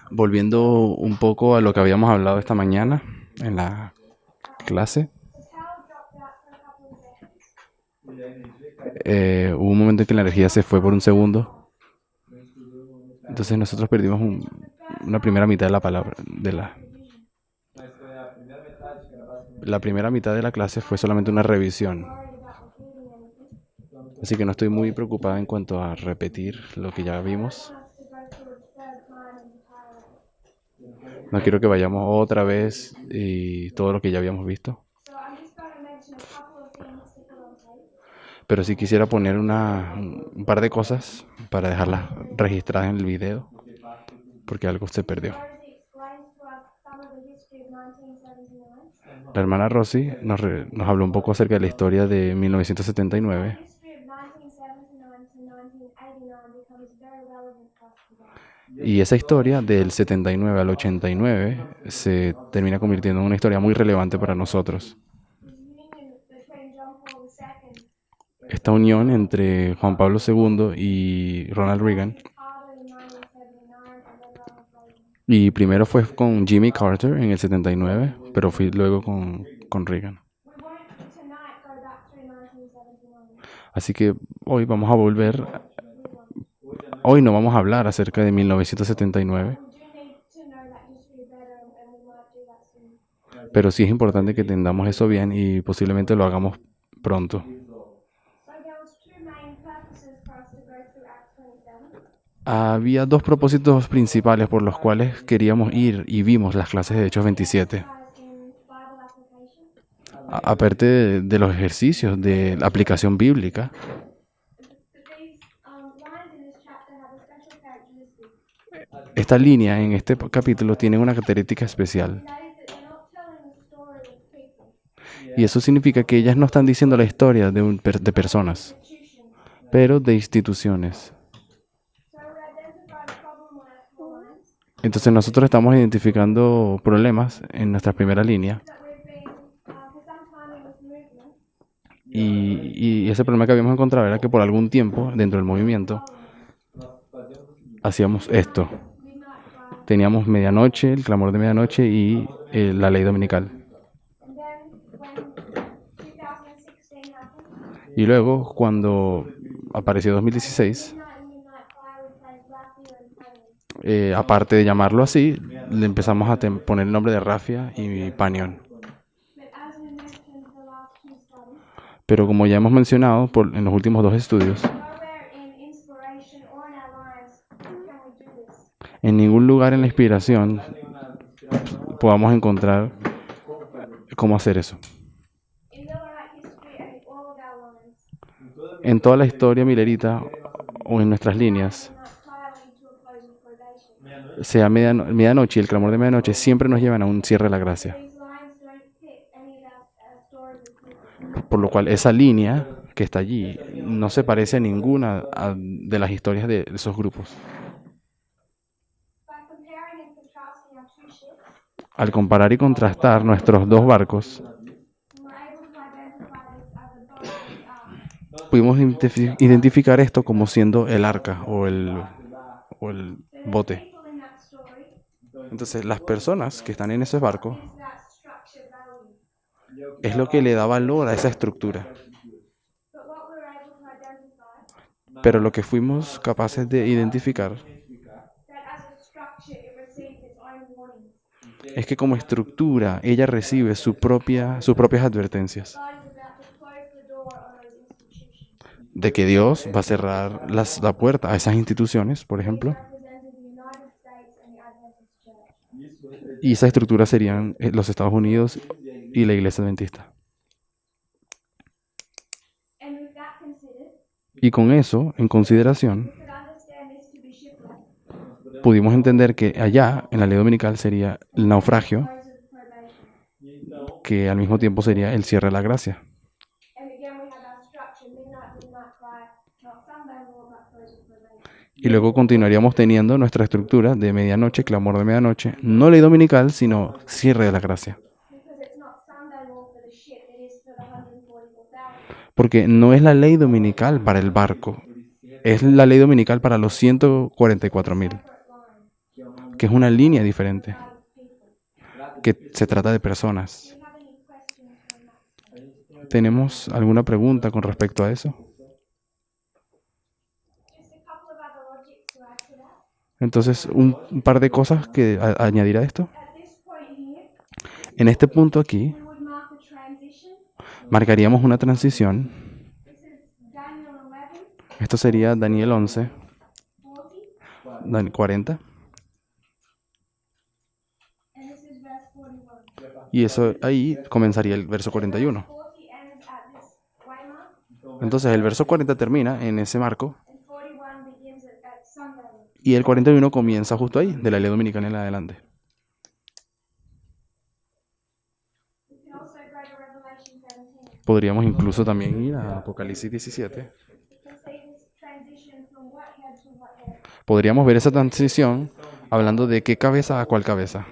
Volviendo un poco a lo que habíamos hablado esta mañana en la clase, hubo un momento en que la energía se fue por un segundo, entonces nosotros perdimos una primera mitad de la palabra, la primera mitad de la clase fue solamente una revisión, así que no estoy muy preocupada en cuanto a repetir lo que ya vimos. No quiero que vayamos otra vez y todo lo que ya habíamos visto. Pero sí quisiera poner un par de cosas para dejarlas registradas en el video, porque algo se perdió. La hermana Rosy nos habló un poco acerca de la historia de 1979. Y esa historia del 79 al 89 se termina convirtiendo en una historia muy relevante para nosotros. Esta unión entre Juan Pablo II y Ronald Reagan. Y primero fue con Jimmy Carter en el 79, pero fui luego con Reagan. Así que hoy vamos a volver. Hoy no vamos a hablar acerca de 1979, pero sí es importante que entendamos eso bien y posiblemente lo hagamos pronto. Había dos propósitos principales por los cuales queríamos ir y vimos las clases de Hechos 27. Aparte de los ejercicios de la aplicación bíblica, esta línea en este capítulo tiene una característica especial. Y eso significa que ellas no están diciendo la historia de personas, pero de instituciones. Entonces nosotros estamos identificando problemas en nuestra primera línea. Y ese problema que habíamos encontrado era que por algún tiempo dentro del movimiento hacíamos esto. Teníamos medianoche, el clamor de medianoche y la ley dominical. Y luego, cuando apareció 2016, aparte de llamarlo así, le empezamos a poner el nombre de Rafia y Panion. Pero como ya hemos mencionado en los últimos dos estudios, en ningún lugar en la inspiración podamos encontrar cómo hacer eso. En toda la historia milerita o en nuestras líneas, sea medianoche y el clamor de medianoche, siempre nos llevan a un cierre de la gracia. Por lo cual esa línea que está allí no se parece a ninguna de las historias de esos grupos. Al comparar y contrastar nuestros dos barcos, pudimos identificar esto como siendo el arca o el bote. Entonces las personas que están en ese barco es lo que le da valor a esa estructura. Pero lo que fuimos capaces de identificar es que como estructura ella recibe sus propias advertencias de que Dios va a cerrar la puerta a esas instituciones, por ejemplo, y esa estructura serían los Estados Unidos y la Iglesia Adventista. Y con eso en consideración, pudimos entender que allá, en la ley dominical, sería el naufragio, que al mismo tiempo sería el cierre de la gracia. Y luego continuaríamos teniendo nuestra estructura de medianoche, clamor de medianoche, no ley dominical, sino cierre de la gracia. Porque no es la ley dominical para el barco, es la ley dominical para los 144,000. que es una línea diferente, que se trata de personas. ¿Tenemos alguna pregunta con respecto a eso? Entonces, un par de cosas que añadir a esto. En este punto aquí, marcaríamos una transición. Esto sería Daniel 11, 40. Y eso ahí comenzaría el verso 41. Entonces el verso 40 termina en ese marco y el 41 comienza justo ahí, de la ley dominicana en adelante. Podríamos incluso también ir a Apocalipsis 17. Podríamos ver esa transición hablando de qué cabeza a cuál cabeza.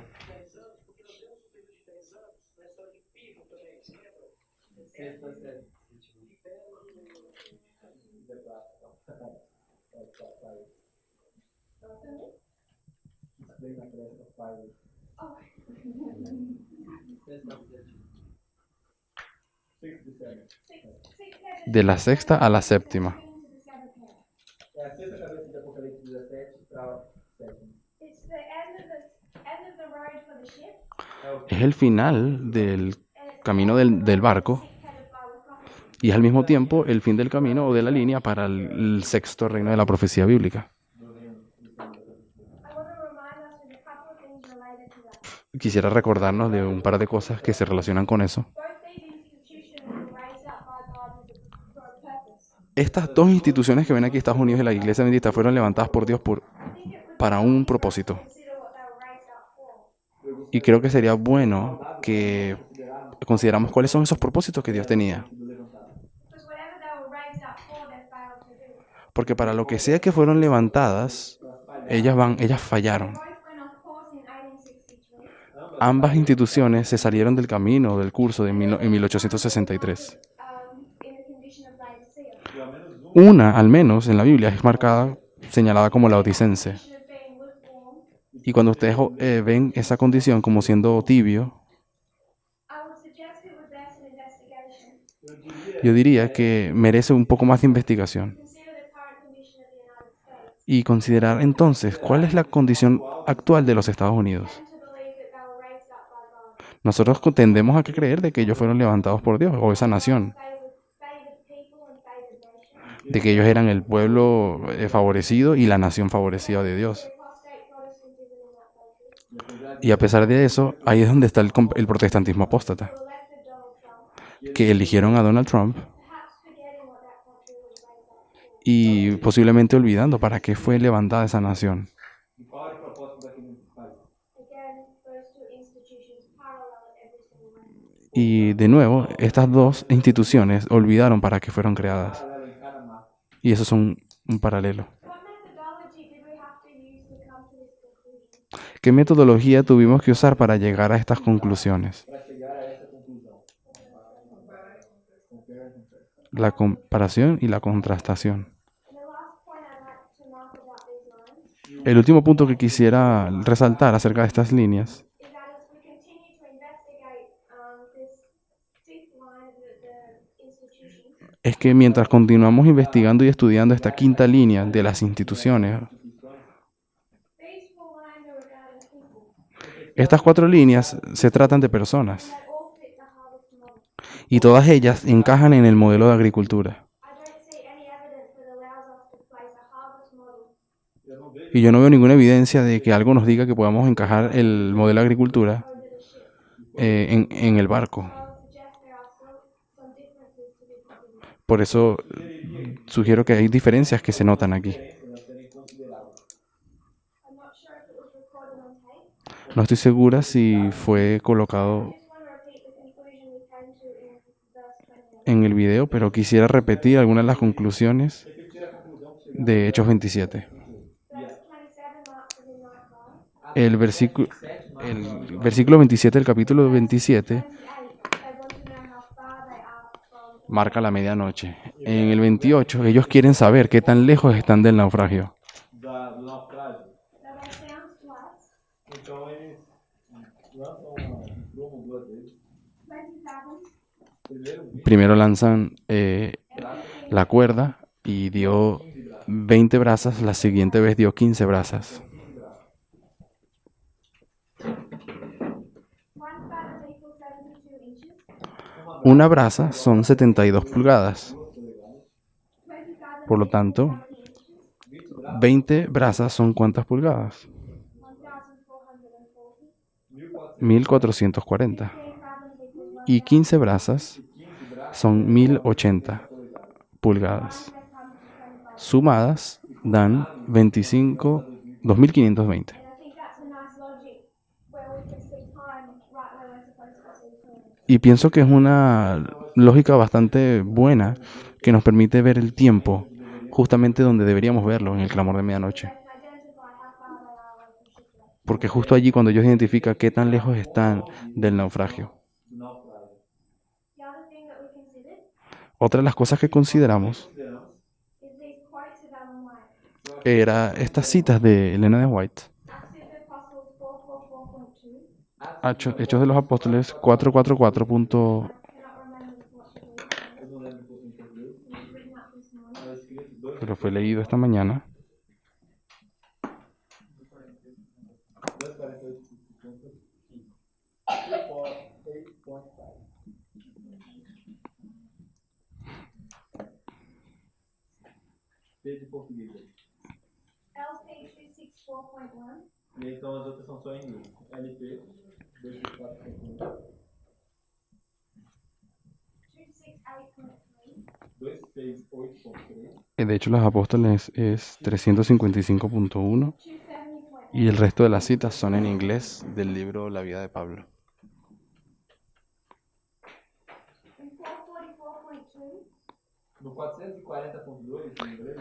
De la sexta a la séptima. Es el final del camino del barco y es al mismo tiempo el fin del camino o de la línea para el sexto reino de la profecía bíblica. Quisiera recordarnos de un par de cosas que se relacionan con eso. Estas dos instituciones que ven aquí, Estados Unidos y la Iglesia Bendita, fueron levantadas por Dios para un propósito. Y creo que sería bueno que consideramos cuáles son esos propósitos que Dios tenía. Porque para lo que sea que fueron levantadas, ellas fallaron. Ambas instituciones se salieron del camino, del curso en 1863. Una, al menos, en la Biblia es marcada, señalada como laodicense. Y cuando ustedes ven esa condición como siendo tibio, yo diría que merece un poco más de investigación. Y considerar entonces cuál es la condición actual de los Estados Unidos. Nosotros tendemos a creer de que ellos fueron levantados por Dios, o esa nación. De que ellos eran el pueblo favorecido y la nación favorecida de Dios. Y a pesar de eso, ahí es donde está el protestantismo apóstata, que eligieron a Donald Trump y posiblemente olvidando para qué fue levantada esa nación. Y de nuevo, estas dos instituciones olvidaron para qué fueron creadas. Y eso es un paralelo. ¿Qué metodología tuvimos que usar para llegar a estas conclusiones? La comparación y la contrastación. El último punto que quisiera resaltar acerca de estas líneas es que mientras continuamos investigando y estudiando esta quinta línea de las instituciones, estas cuatro líneas se tratan de personas y todas ellas encajan en el modelo de agricultura. Y yo no veo ninguna evidencia de que algo nos diga que podamos encajar el modelo de agricultura en el barco. Por eso sugiero que hay diferencias que se notan aquí. No estoy segura si fue colocado en el video, pero quisiera repetir algunas de las conclusiones de Hechos 27. El versículo 27 del capítulo 27 marca la medianoche. En el 28, ellos quieren saber qué tan lejos están del naufragio. Primero lanzan la cuerda y dio 20 brazas, la siguiente vez dio 15 brazas. Una braza son 72 pulgadas. Por lo tanto, 20 brazas son ¿cuántas pulgadas? 1440. Y 15 brazas son 1080 pulgadas. Sumadas dan 2520. Y pienso que es una lógica bastante buena que nos permite ver el tiempo justamente donde deberíamos verlo, en el clamor de medianoche. Porque justo allí cuando ellos identifican qué tan lejos están del naufragio. Otra de las cosas que consideramos era estas citas de Elena de White. Hechos de los Apóstoles 444. Pero fue leído esta mañana. De hecho, los Apóstoles es 355.1 y el resto de las citas son en inglés del libro La vida de Pablo.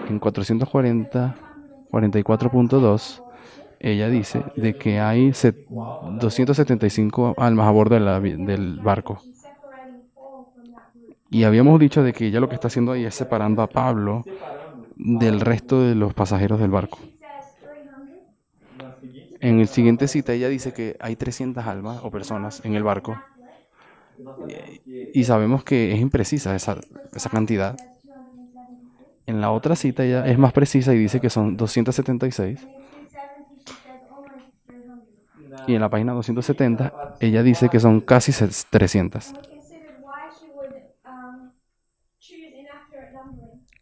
En 444.2 ella dice de que hay 275 almas a bordo del barco. Y habíamos dicho de que ella lo que está haciendo ahí es separando a Pablo del resto de los pasajeros del barco. En el siguiente cita ella dice que hay 300 almas o personas en el barco. Y sabemos que es imprecisa esa cantidad. En la otra cita ella es más precisa y dice que son 276. Y en la página 270 ella dice que son casi 300.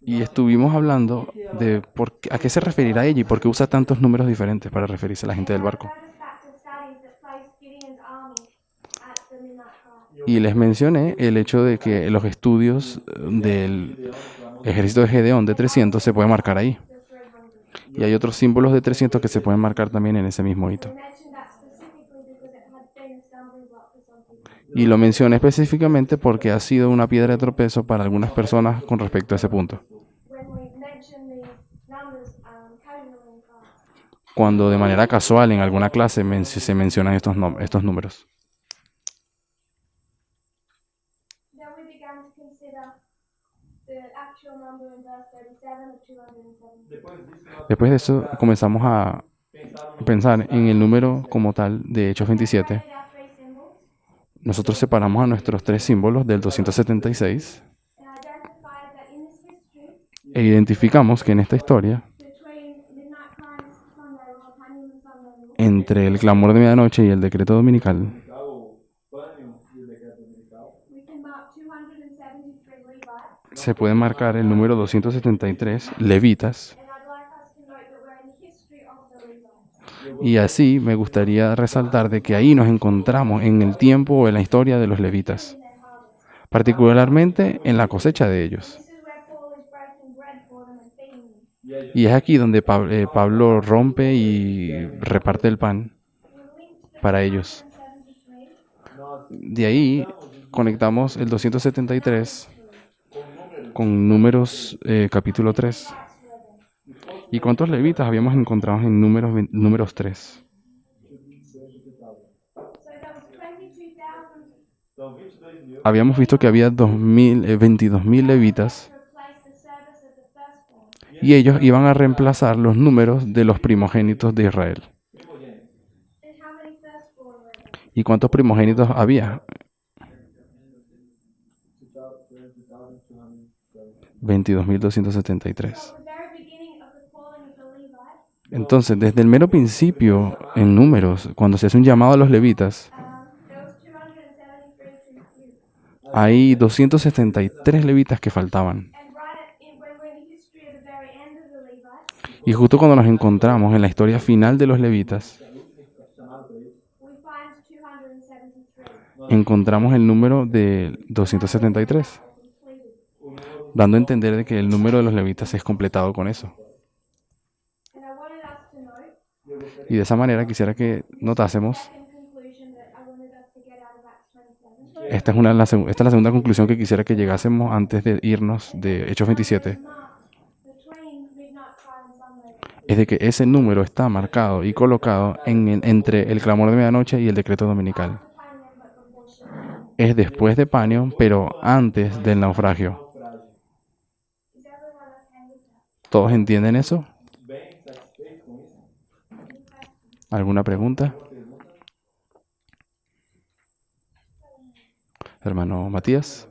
Y estuvimos hablando de a qué se referirá ella y por qué usa tantos números diferentes para referirse a la gente del barco. Y les mencioné el hecho de que los estudios del ejército de Gedeón de 300 se pueden marcar ahí. Y hay otros símbolos de 300 que se pueden marcar también en ese mismo hito. Y lo mencioné específicamente porque ha sido una piedra de tropezo para algunas personas con respecto a ese punto. Cuando de manera casual en alguna clase se mencionan estos números. Después de eso comenzamos a pensar en el número como tal de Hechos 27. Nosotros separamos a nuestros tres símbolos del 276 e identificamos que en esta historia, entre el clamor de medianoche y el decreto dominical, se puede marcar el número 273 levitas. Y así me gustaría resaltar de que ahí nos encontramos en el tiempo o en la historia de los levitas, particularmente en la cosecha de ellos. Y es aquí donde Pablo rompe y reparte el pan para ellos. De ahí conectamos el 273 con Números capítulo 3. ¿Y cuántos levitas habíamos encontrado en números 3? Habíamos visto que había 22.000 levitas y ellos iban a reemplazar los números de los primogénitos de Israel. ¿Y cuántos primogénitos había? 22.273. Entonces, desde el mero principio, en números, cuando se hace un llamado a los levitas, hay 273 levitas que faltaban. Y justo cuando nos encontramos en la historia final de los levitas, encontramos el número de 273, dando a entender de que el número de los levitas es completado con eso. Y de esa manera quisiera que notásemos, esta es la segunda conclusión que quisiera que llegásemos antes de irnos de Hechos 27, es de que ese número está marcado y colocado entre el clamor de medianoche y el decreto dominical. Es después de Panion, pero antes del naufragio. ¿Todos entienden eso? ¿Alguna pregunta? Hermano Matías.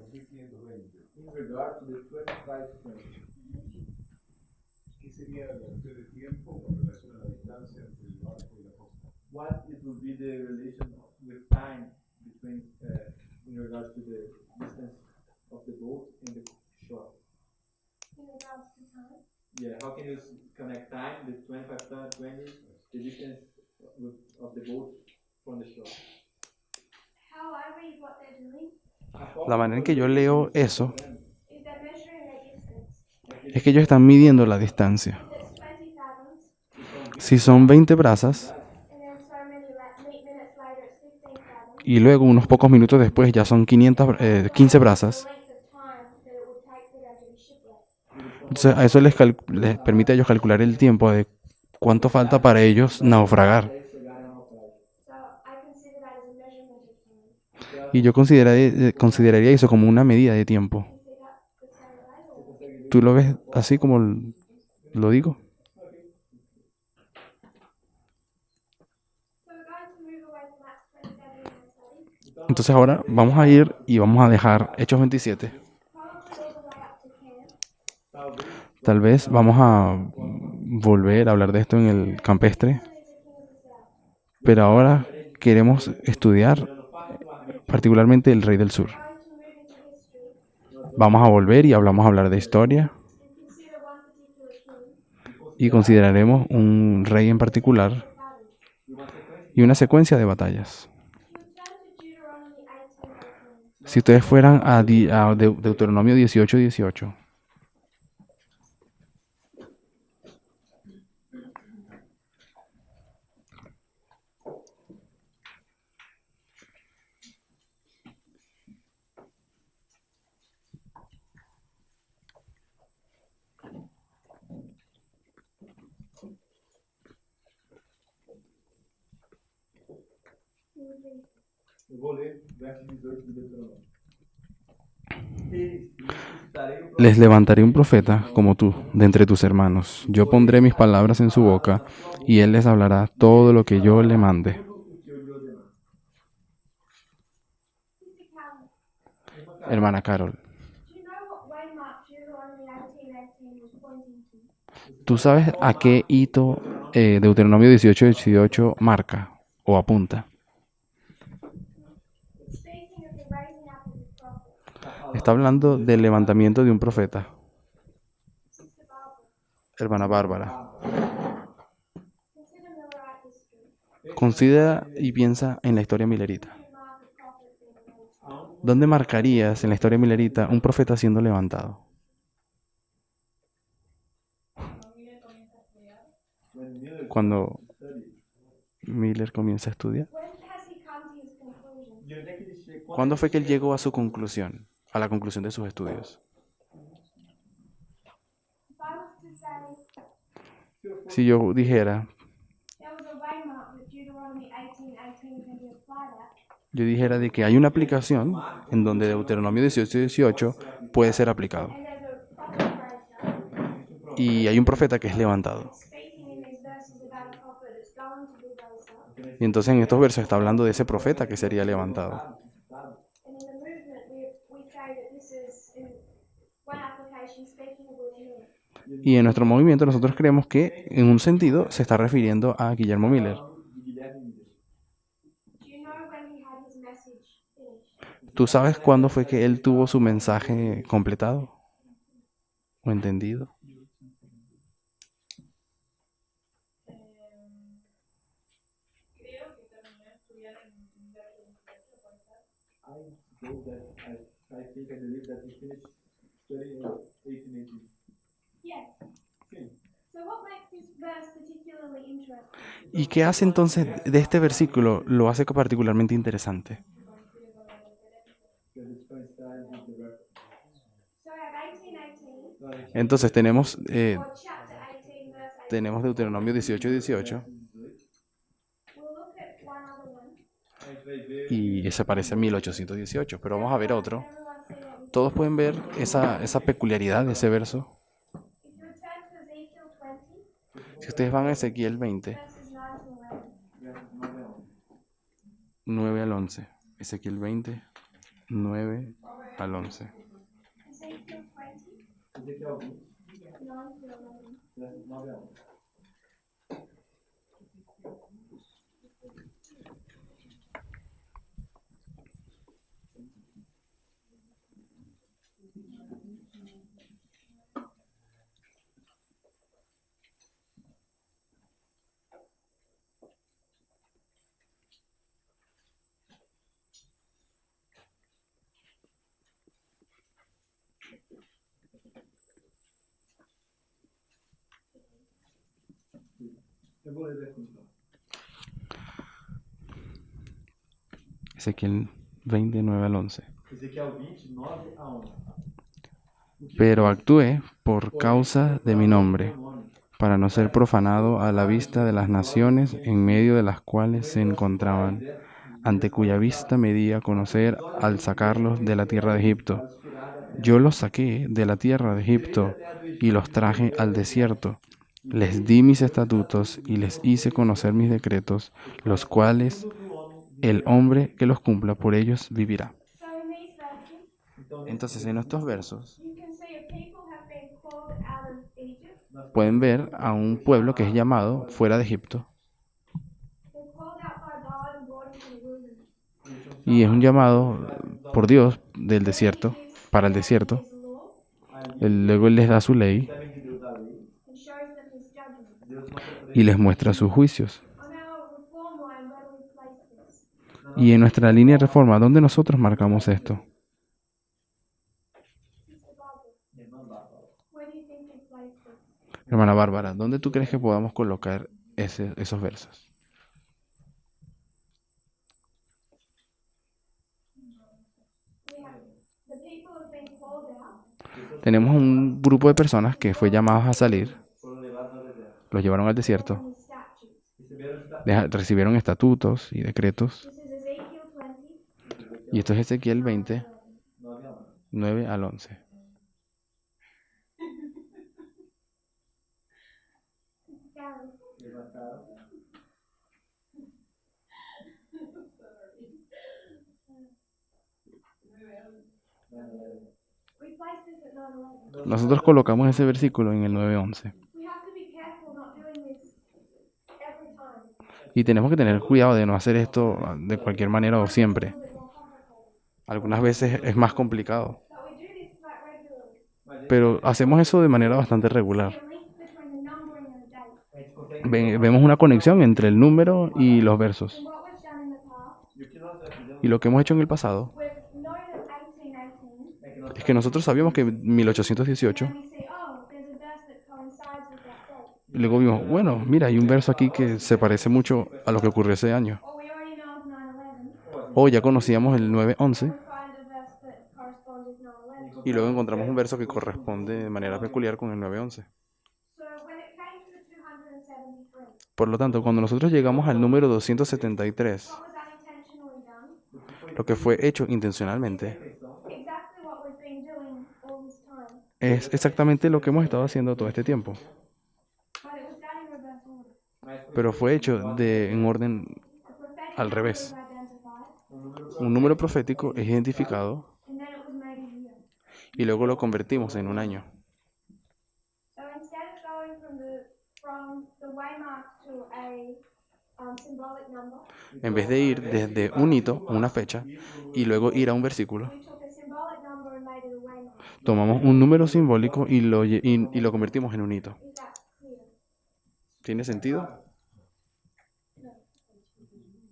What it would be the relation with time between in regards to the distance of the boat and the shore? Yeah, how can you connect time, the 25 times 20, the distance of the boat from the shore? La manera en que yo leo eso es que ellos están midiendo la distancia. Si son 20 brazas, y luego unos pocos minutos después ya son 15 brazas, entonces a eso les permite a ellos calcular el tiempo de cuánto falta para ellos naufragar. Y yo consideraría eso como una medida de tiempo. ¿Tú lo ves así como lo digo? Entonces ahora vamos a ir y vamos a dejar Hechos 27. Tal vez vamos a volver a hablar de esto en el campestre, pero ahora queremos estudiar particularmente el Rey del Sur. Vamos a volver y vamos a hablar de historia y consideraremos un rey en particular y una secuencia de batallas. Si ustedes fueran a Deuteronomio 18:18. Eu vou ler verso 18 de Deuteronômio. Les levantaré un profeta como tú, de entre tus hermanos. Yo pondré mis palabras en su boca, y él les hablará todo lo que yo le mande. Hermana Carol, ¿tú sabes a qué hito Deuteronomio 18:18 marca o apunta? Está hablando del levantamiento de un profeta. Hermana Bárbara, considera y piensa en la historia milerita. ¿Dónde marcarías en la historia milerita un profeta siendo levantado? Cuando Miller comienza a estudiar. ¿Cuándo fue que él llegó a su conclusión, a la conclusión de sus estudios? Si yo dijera, de que hay una aplicación en donde Deuteronomio 18:18 puede ser aplicado. Y hay un profeta que es levantado. Y entonces en estos versos está hablando de ese profeta que sería levantado. Y en nuestro movimiento nosotros creemos que en un sentido se está refiriendo a Guillermo Miller. de Guilherme Miller. ¿Tú sabes cuándo fue que él tuvo su mensaje completado o entendido? I suppose that I think I believe that he finished studying in 1818. Yes. Sim. So what makes this verse particularly interesting? ¿Y qué hace entonces de este versículo? Lo hace particularmente interesante. Because it coincides with the reference. So we have 18:18, No, a gente Entonces tenemos, or chapter 18, verse 18. tenemos Deuteronomio 18:18 verso 18. We'll look at one other one. A gente vai ver y ese parece 1818, pero vamos a ver otro. Everyone see what we Todos pueden ver esa peculiaridad de ese verso. If you return to Ezekiel 20, Si ustedes van a Ezequiel 20, verses 9 to 11. versos 9 a 11. 9 al 11. Ezequiel 20, 9 al 11. Ezekiel 20, Ezequiel 20, 9 to 11. versos 9 a 11. Eu vou ler daqui então. Ezequiel 20, 9 al 11. Ezequiel 20, 9 a 11. Pero actué por causa de mi nombre, para no ser profanado a la vista de las naciones en medio de las cuales se encontraban, ante cuya vista me di a conocer al sacarlos de la tierra de Egipto. Yo los saqué de la tierra de Egipto y los traje al desierto. Les di mis estatutos y les hice conocer mis decretos, los cuales el hombre que los cumpla por ellos vivirá. So in these verses, Entonces, en estos versos you can see a people have been called out of Egypt. pueden ver a un pueblo que es llamado fuera de Egipto. They're called out by God and brought into the wilderness. Y es un llamado por Dios del desierto, para el desierto. His law Luego Él les da su ley Sabem que Deus dá a lei, and shows them his judgment. Deus mostra pra y les muestra sus juicios. On our reform line, where do we place this? Y en nuestra línea de reforma, ¿dónde nosotros marcamos esto? Sister Barbara, irmã Bárbara. where do you think we place this? Hermana Bárbara, ¿dónde tú crees que podamos colocar esos versos? We have the people have been called out Tenemos un grupo de personas que fue llamados a salir, Foram levados ao deserto. los llevaron al desierto, in the statutes. Receberam esta recibieron estatutos y decretos. This is Ezekiel 20, Y esto es Ezequiel 20, 9 a 11. 9 al 11. Gary. Levantaram. We place this at 9:11. Nosotros colocamos ese versículo en el 9:11. We have to be careful not doing this every time. Y tenemos que tener cuidado de no hacer esto de cualquier manera o siempre. A little bit more complicated. Algunas veces es más complicado, But we do this quite regularly. pero hacemos eso de manera bastante regular. The link between the numbering and the date. A gente consegue. Vemos una conexión entre el número y los versos. And what we've done in the past, E o que nós já fizemos Y lo que hemos hecho en el pasado we've noted 1818, é que nós es que nosotros sabíamos que 1818, and we see, oh, there's a verse that coincides with that date. y luego vimos, bueno, mira, hay un verso aquí que se parece mucho a lo que ocurrió ese año. Or we already know of 9/11. O ya conocíamos el 9:11 We find a verse that corresponds with 9/11. y luego encontramos un verso que corresponde de manera peculiar con el 9:11. So when it came to the 273, Por lo tanto, cuando nosotros llegamos al número 273, what was unintentionally done? lo que fue hecho intencionalmente Exactly what we've been doing all this time. es exactamente lo que hemos estado haciendo todo este tiempo, But it was done in reverse order. pero fue hecho en orden The prophetic al number revés. was identified, Un número profético es identificado and then it was made a year. y luego lo convertimos en un año. from the waymark to a symbolic number. En vez de ir desde un hito, una fecha, y luego ir a un versículo, We took a symbolic number and made it a waymark. tomamos un número simbólico y lo convertimos en un hito. Is that clear? ¿Tiene sentido?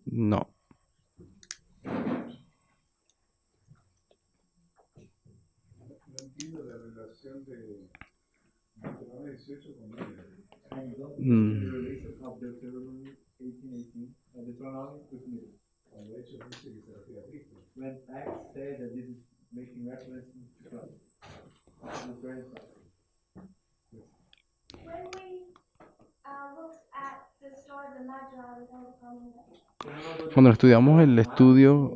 No. No entiendo la relación de Deuteronomio 18 con Números. And don't Mm. the relation of Deuteronomy 18:18 and Deuteronomy with Moses. Cuando Hechos dice que se refiere a Cristo. When Acts said that this is making reference to Christ. It's very important. When we looked at the story of the Magi with Elder Parminder, Cuando estudiamos el estudio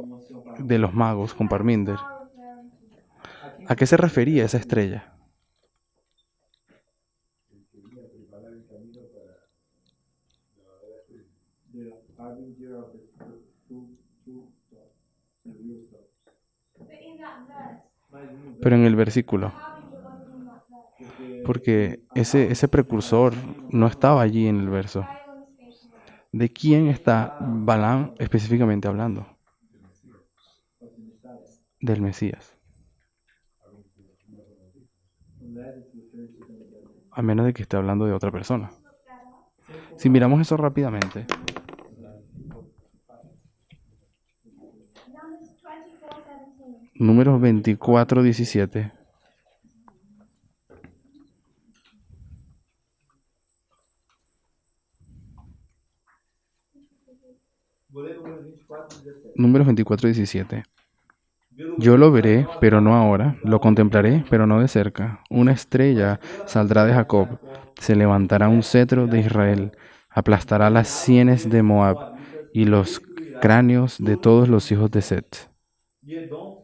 de los magos con Parminder, star referring to ¿a qué se refería esa estrella? El que quería preparar el camino para la verdadera estrella. The harbinger of the true star, the real star. but in that verse, Mas no Pero en el versículo, harbinger wasn't in that verse. porque ese precursor no estaba allí en el verso. Balaam speaking of it. ¿De quién está Balaam específicamente hablando? of the Messiah, Del Mesías. unless it's referring to the Messiah. A menos de que esté hablando de otra persona. Si miramos eso rápidamente, Numbers 24:17. números 24:17. Vou ler números 24:17. Números 24:17. Yo lo veré, pero no ahora. Lo contemplaré, pero no de cerca. Una estrella saldrá de Jacob. Se levantará un cetro de Israel. Aplastará las sienes de Moab y los cráneos de todos los hijos de Set. E Edom.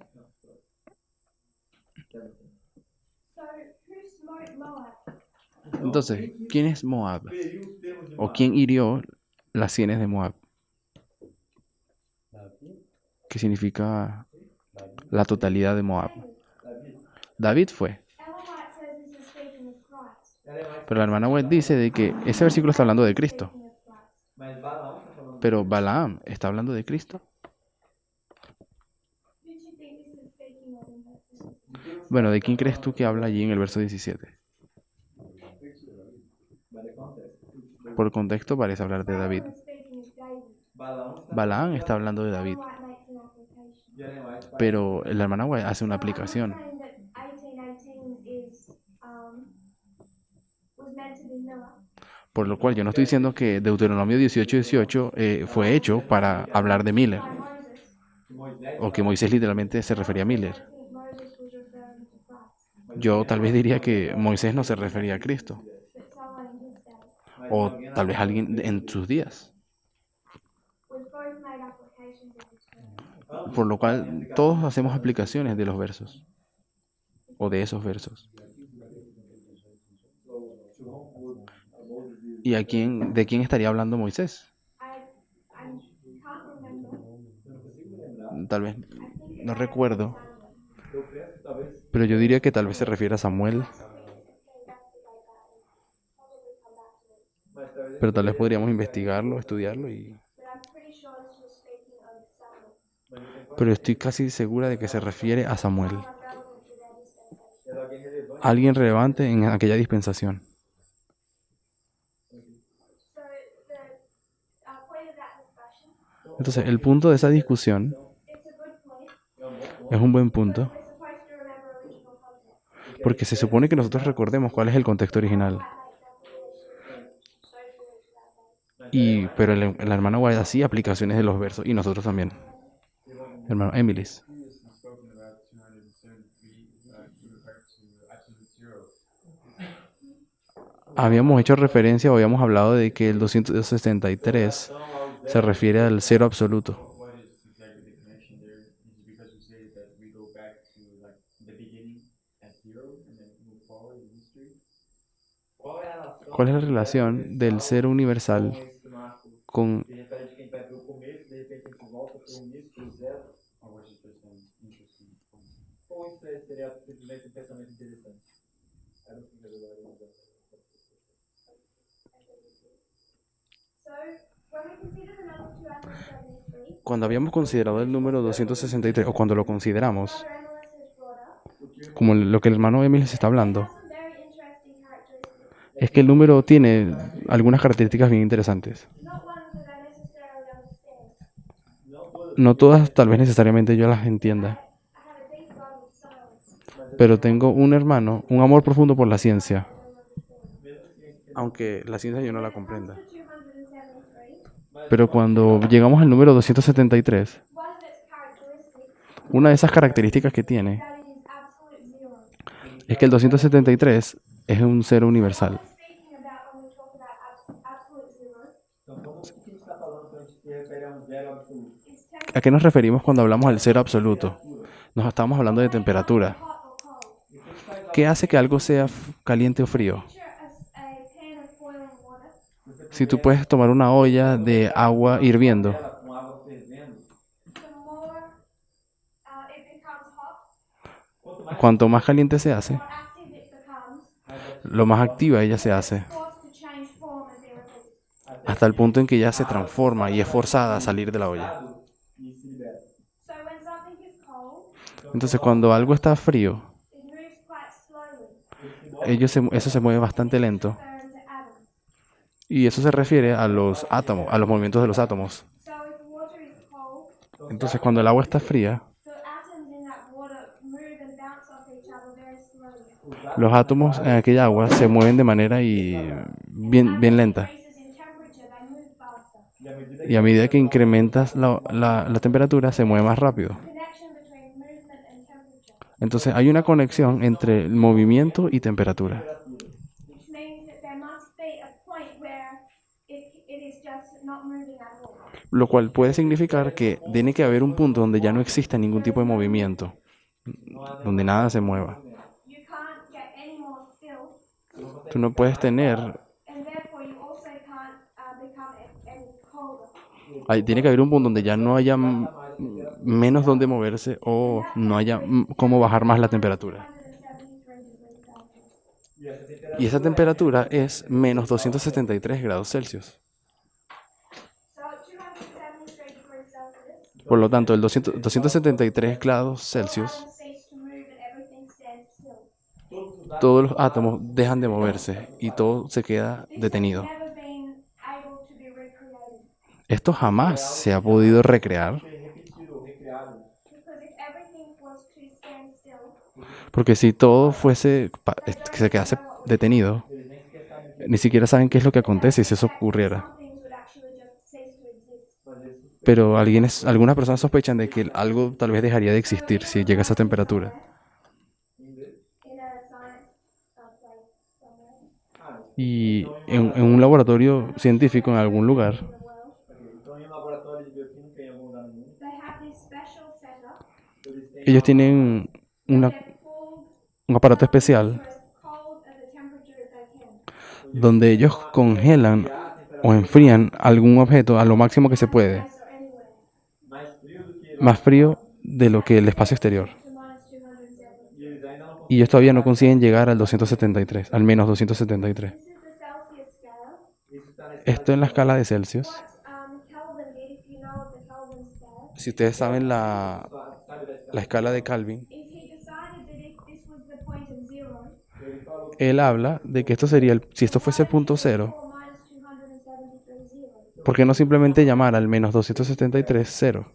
So, who smote Moab? Entonces, ¿quién es Moab? Feriu os termos de ¿O Moab. quién hirió las sienes de Moab? ¿Qué significa la totalidad de Moab? David. David fue. Ellen White says this is speaking of Christ. Ela é mais. Pero la hermana White dice de que ese versículo está hablando de Cristo. Speaking of Christ. Mas Balaão está falando. Pero Balaam está hablando de Cristo. Who do you think this is speaking of in verse 17? Bueno, ¿de quién crees tú que habla allí en el verso 17? By the context. Por contexto parece hablar de David. Balaam is speaking of David. Balaão está. Balaam está hablando de David. Ellen White makes an application. E Ellen White faz. Pero la hermana White hace una So, I'm not aplicación. saying that 18:18 is, was meant to be Noah. Por lo cual yo no estoy diciendo que Deuteronomio 18:18 fue hecho para hablar de Miller. By Moses. Que Moisés. O que Moisés literalmente se refería a I Miller. think Moses was referring to Christ. Yo tal vez diría que Moisés no se refería a Cristo. But someone in his day. Mas O alguém tal vez alguien en sus días. We've both made applications of this verse. Por lo cual todos hacemos aplicaciones de los versos. O de esos versos. ¿Y a quién, de quién estaría hablando Moisés? I can't remember. Tal vez I think no recuerdo. Samuel. Eu penso que talvez. Pero yo diría que tal vez se refiere a Samuel. Mas talvez. Pero tal vez podríamos investigarlo, estudiarlo y... But I'm pretty sure this was speaking of Samuel. Mas eu tenho Pero estoy casi segura de que se refiere a Samuel. Someone relevant to their dispensation. era alguém relevante. Alguien relevante en aquella dispensación. So the point of that discussion, Entonces, el punto de esa discusión it's a good point. es un buen punto. We're supposed to remember original context. Porque se supone que nosotros recordemos cuál es el contexto original. That makes application socially to that day. Pero la hermana White hacía aplicaciones de los versos y nosotros también. Hermano Emilis. Previously spoken about 273 with regard to absolute zero. Habíamos hecho referencia o habíamos hablado de que el 263 se refiere al cero absoluto. What is exactly the connection there? Is it because we say that we go back to like the beginning at zero and then move forward in history? Qual é a relação? ¿Cuál es la relación del cero universal com esse marco? con Se refere de quem vai pro começo, de repente a gente volta pro início, pro zero. Or was it just an interesting point? Ou isso seria simplesmente um pensamento interessante? I don't think everybody knows that. So when we consider the number 273, Cuando habíamos considerado el número 263, o cuando lo consideramos, Brother Emilus has brought up, como lo que el hermano Emil les está hablando, has some very interesting characteristics, es que el número tiene algunas características bien interesantes. not ones that I necessarily understand. No todas tal vez necesariamente yo las entienda, I have a deep love of science, pero tengo un hermano, un amor profundo por la ciencia, I don't understand. aunque la ciencia yo no la comprenda. To 273, Pero cuando llegamos al número 273, one of its characteristics una de esas características que tiene is that it is absolute zero. es que el 273 es un cero universal. Speaking about when we talk about absolute zero, Então, como o que a gente está falando quando a gente se refere a um zero absoluto? is ¿A qué nos referimos cuando hablamos del cero absoluto? Nos estamos hablando de temperatura. hot or cold. ¿Qué hace que algo sea caliente o frío? Picture a pan of boiling water. Si tú puedes tomar una olla de agua hirviendo, Ela com água fervendo, The more it becomes hot, quanto mais cuanto más caliente se hace, more active it becomes, lo más activa ella se hace, forced to change form and be released. hasta el punto en que ya se transforma y es forzada a salir de la olla. e se libera. So when something is cold, Entonces, cuando algo está frío, it moves quite slowly, eso se mueve bastante lento. transfer into atoms. Y eso se refiere a los átomos, a los movimientos de los átomos. So if water is cold, Entonces, cuando el agua está fría, the atoms in that water move and bounce off each other very slowly. los átomos en aquella agua se mueven de manera bien lenta. Increases in temperature, they move faster. E à medida Y a medida que incrementas la temperatura, se mueve más rápido. Connection between movement and temperature, Entonces, hay una conexión entre el movimiento y temperatura. which means that there must be a point where it is just not moving at all. Lo cual puede significar que tiene que haber un punto donde ya no exista ningún tipo de movimiento, donde nada se mueva. You can't get any more still, Tú no puedes tener, and therefore you also can't become any colder. tiene que haber un punto donde ya no haya menos donde moverse o no haya cómo bajar más la temperatura. 173 degrees Celsius. e essa temperatura Y esa temperatura es menos 273 grados Celsius. So 273 degrees Celsius, Por lo tanto, el 273 grados Celsius, atoms cease to move and everything stands still. todos los átomos dejan de moverse y todo se queda detenido. Never been able to be recreated. Esto jamás se ha podido recrear, ser repetido ou recreado. Because if everything was to stand still, porque si todo que se quedase detenido, Eles nem sequer sabem ni siquiera saben qué es lo que acontece si eso ocurriera. some things would actually just cease to exist. fazer isso. Pero algunas personas sospechan de que algo tal vez dejaría de existir si llega a esa temperatura. In a science place somewhere Y en un laboratorio científico en algún lugar, in the world, Então, em um laboratório de bioquímica em algum lugar no mundo, they have this special setup. eles têm ellos tienen They're pulled un aparato especial to as cold as the temperature as they can. donde ellos congelan o enfrían algún objeto a lo máximo que se puede, Place or anywhere mais frio do que más frío de lo que el espacio exterior. to minus 270. e eles ainda não Y ellos todavía no consiguen llegar al 273, al menos 273. This is the Celsius scale. isso está nesse Esto en la escala de Celsius. What Kelvin did, if you know of the Kelvin scale, Si ustedes saben sabe da la escala de Calvin, is he decided that if this was the point of zero, ele falou él habla de que esto sería, si esto fuese el punto cero, or minus 273 zero. ¿por qué no simplemente llamar al menos 273 cero?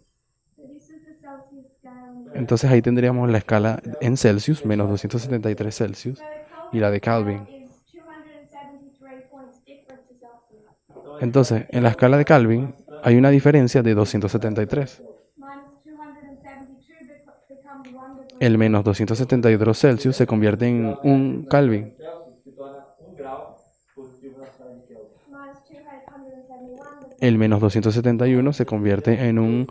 So this is the Celsius scale. Entonces ahí tendríamos la escala en Celsius, menos 273 Celsius, So the y la de Kelvin Calvin. scale is 273 points different to Celsius. Entonces, en la escala de Calvin hay una diferencia de 273. Minus 272 becomes 1 degree. El menos 272 Celsius se convierte en un Calvin. Celsius se torna 1 grau positivo na escala de Kelvin. Minus 271 becomes El menos 271 se convierte en un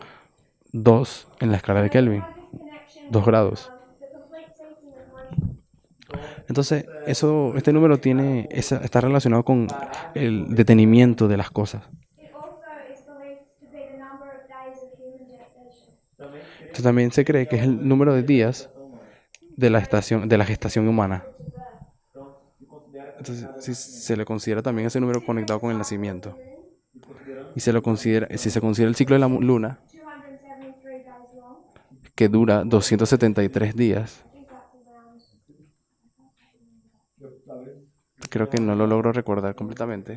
2 en la escala de Kelvin. this connection 2 grados. the complete ceasing of motion. Entonces, este número está relacionado con el detenimiento de las cosas. It also is believed to be the number of days of human gestation. Também crê Entonces, también se cree que es el número de días que humana. de la gestación humana. Então, se considera que Entonces, sí, se le considera también ese número conectado con el nacimiento. e porque Y si se considera el ciclo de la luna, 273 days long. que dura 273 días, I think that's around. creo que no lo logro recordar completamente.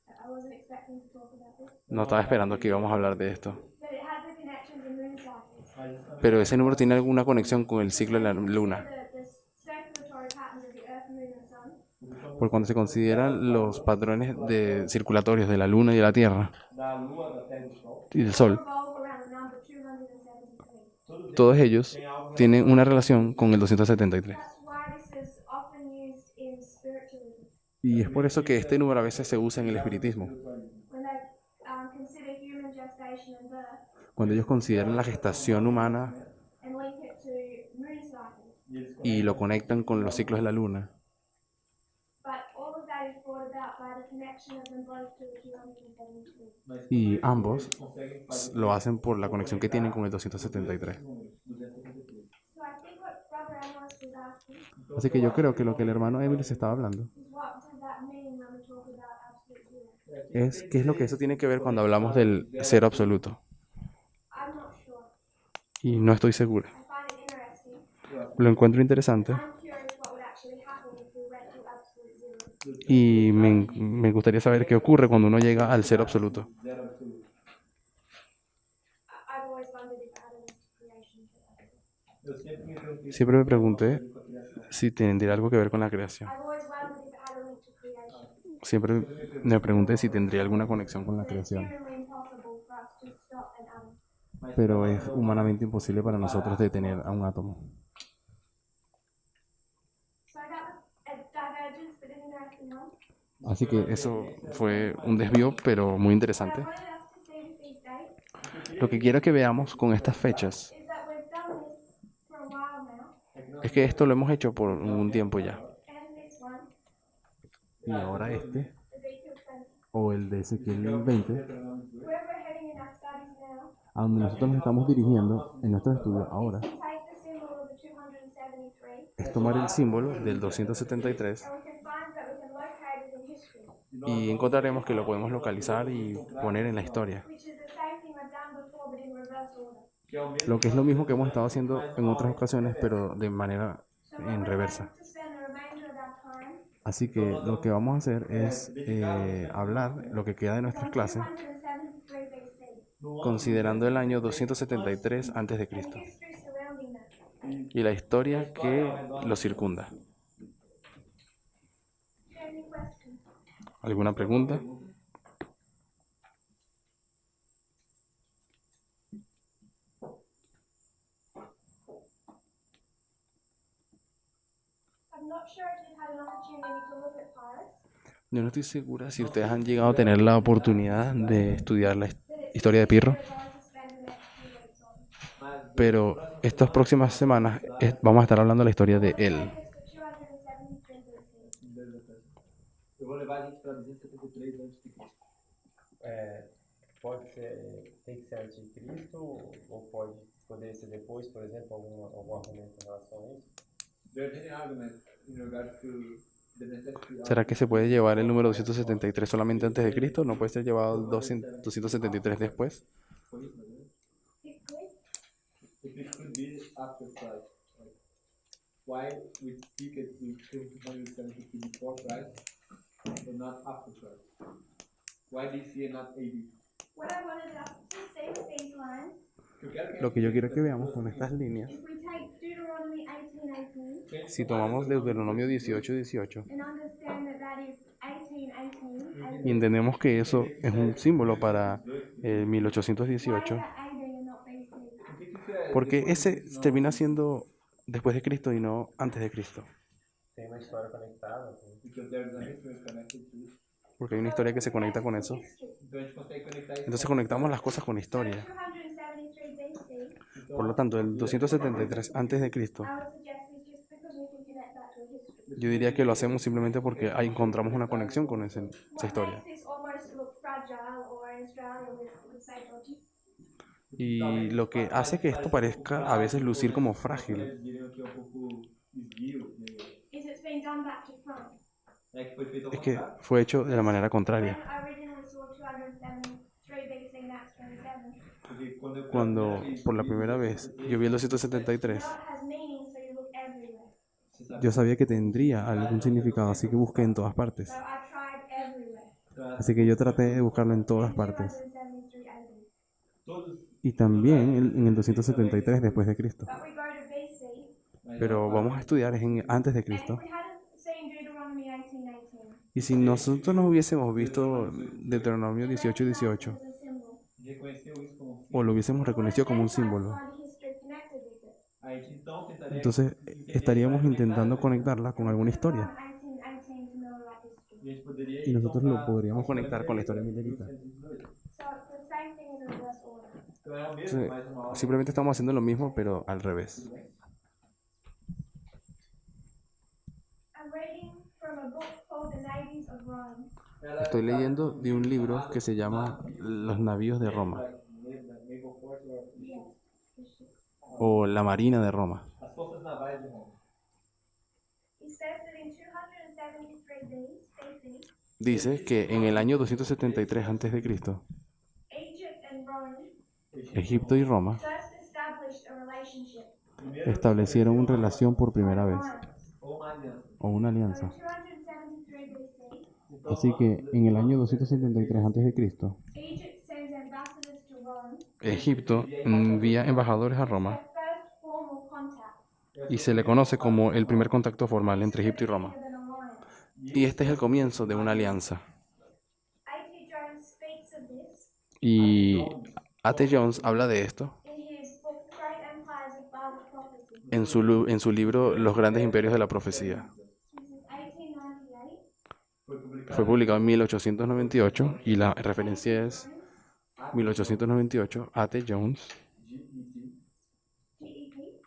I wasn't expecting to talk about this, No estaba esperando que íbamos a hablar de esto. but it has a connection to moon cycles. Pero ese número tiene alguna conexión con el ciclo de la luna. The circulatory patterns of the Earth, Moon, and Sun. Porque cuando se consideran los patrones circulatorios de la luna y de la Tierra Da Lua, da Terra e do Sol. y del Sol, Revolve around the number 273. todos ellos tienen una relación con el 273. That's why this is often used in spiritualism. Y es por eso que este número a veces se usa en el espiritismo. When they consider human gestation and birth Cuando ellos consideran la gestación humana and link it to moon cycles. y lo conectan con los ciclos de la luna. But all of that is brought about by the connection of them both to the 273. Y ambos lo hacen por la conexión que tienen con el 273. So I think what Brother Amos was asking Así que yo creo que lo que el hermano Emily se estaba hablando is what does that mean when we talk about absolute zero? es qué es lo que eso tiene que ver cuando hablamos del cero absoluto. I'm not sure. Y no estoy segura. I find it interesting. Lo encuentro interesante I'm curious what would actually happen if we went to absolute zero. y me gustaría saber qué ocurre cuando uno llega al cero absoluto. Zero absoluto. I've always wondered if Adam was creation. Eu sempre me perguntei Siempre me pregunté com a criação. si tendría algo que ver con la creación. I've always wondered if Adam linked to creation. Siempre me pregunté si tendría alguna conexión con la But it's creación. humanly impossible for us to stop an atom. Pero es humanamente imposible para nosotros detener a un átomo. So that was a divergence, but an interesting one. Así que eso fue un desvío, pero muy What I interesante. wanted us to see with these dates Lo que quiero que veamos con estas fechas is that we've done this for a while now, es que esto lo hemos hecho por un tiempo ya. and this one, Y ahora este, Ezekiel 20. o el de Ezequiel 20, Where we're heading in our studies now a donde nosotros nos estamos dirigiendo en nuestro estudio ahora, is to take the symbol of the 273, es tomar el símbolo del 273 and we can find that we can locate it in history, y encontraremos que lo podemos localizar y poner en la historia. which is the same thing we've done before, but in reverse order. Que é o mesmo Lo que es lo mismo que hemos estado haciendo en otras ocasiones, pero de manera So what en we're reversa. going to spend the remainder of our time Así que lo que vamos a hacer es hablar lo que queda de nuestras on clases 273 BC, considerando el año 273 a.C. and the history surrounding that. y la historia que lo circunda. Any questions? ¿Alguna pregunta? I'm not sure if you've had an opportunity to look at Pirates, Yo no estoy segura si ustedes han llegado a tener la oportunidad de estudiar la historia de Pirro, we're going to spend the next few weeks on. pero estas próximas semanas vamos a estar hablando de la historia de él. It's the 273 BC. Eu vou levar a gente para 273 antes de Cristo. Pode ser, tem que ser antes de Cristo ou poderia ser depois, por exemplo, algum argumento em relação a isso? There's any argument in regards to the necessity of ¿Será que se puede llevar el número 273 solamente antes de Cristo? ¿No puede ser llevado 273 después? It could. if it could be after Christ. Like, why we speak it to 273 before Christ and not after Christ? Why BC and not AD? What I wanted us to see with these lines, Eu quero que Lo que yo quiero que veamos con estas líneas, if we take Deuteronomy 18:18 si tomamos Deuteronomio 18:18 and understand that that is 18:18, y entendemos que eso es un símbolo para why 1818, is that AD and not BC? porque ese termina siendo después de Cristo y no antes de Cristo, Tem uma história conectada. because there's a history connected to it. porque hay una historia que se conecta con eso. Então a gente consegue conectar isso. Entonces conectamos las cosas con So historia. 273 BC, Por lo tanto, el 273 antes de Cristo, I would suggest is just because we can connect that to a history. yo diría que lo hacemos simplemente porque ahí encontramos una conexión con esa What historia. makes this almost look fragile, or in Australia we would say dodgy, Y lo que hace que esto parezca a veces lucir como frágil Eles diriam que é um pouco esguio, is it's been done back to front. que foi feito ao es que contrário. fue hecho de la manera When contraria. I originally saw 273 Cuando por la primera vez yo vi el 273, Now it has meaning, so you look everywhere. yo sabía que tendría algún significado, así que busqué en todas partes. So I tried everywhere. Así que yo traté de buscarlo en todas In partes. 273 AD. Y también en el 273 después de Cristo. But we go to BC, Pero vamos a estudiar antes de and if Cristo. we hadn't seen Deuteronomy 18:18, Y si nosotros no hubiésemos visto Deuteronomio 18 y 18, as a symbol, Reconheceu isso como o lo hubiésemos reconocido como un símbolo, find a history connected with it. a gente então tentaria entonces estaríamos intentando conectarla con alguna historia. From 1818 to know that history. e a gente poderia Y nosotros lo podríamos a conectar con la historia de milerita. 1818. So it's the same thing in reverse order. Então é o mesmo, Entonces, mas uma ordem. simplemente estamos haciendo lo mismo, pero al revés. Tudo bem? I'm reading from a book called The Navies of Rome. Ela Estoy leyendo de un libro que se llama Los navíos de Roma, Naval Force or o la Marina de Roma. as forças navais de Roma. It says that in 273 BC, Dice que en el año 273 a.C., Egypt and Rome Egipto y Roma first established a relationship. establecieron una relación por primera vez, Ou uma aliança. o una So in alianza. 273 BC, Así que en el año 273 a.C., Egypt sends ambassadors to Rome. Egipto envía embajadores a Roma Their first formal contact. y se le conoce como el primer contacto formal entre Egipto y Roma. Of an alliance. Y este es el comienzo de una alianza. A.T. Jones speaks of this Y A.T. Jones habla de esto in his book Great Empires of Bible Prophecy. en su libro Los grandes imperios de la profecía. This is 1898. Fue publicado en 1898 y la referencia es 1898, A.T. Jones. GEP.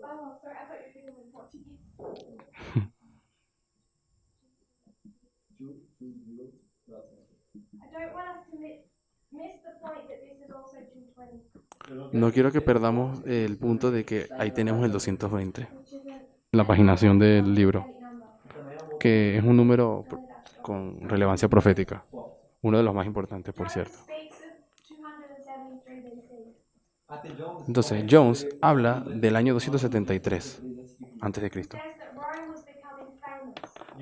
Oh, sorry, I thought you were reading in Portuguese. I don't want us to miss the point that this is also 220, No quiero que perdamos el punto de que ahí tenemos el 220, which is a la paginación del libro, great number. que es un número con relevancia profética, uno de los más importantes, por cierto. Speaks of 273 BC. Entonces, Jones habla del año 273 antes de Cristo. Says that Rome was becoming famous,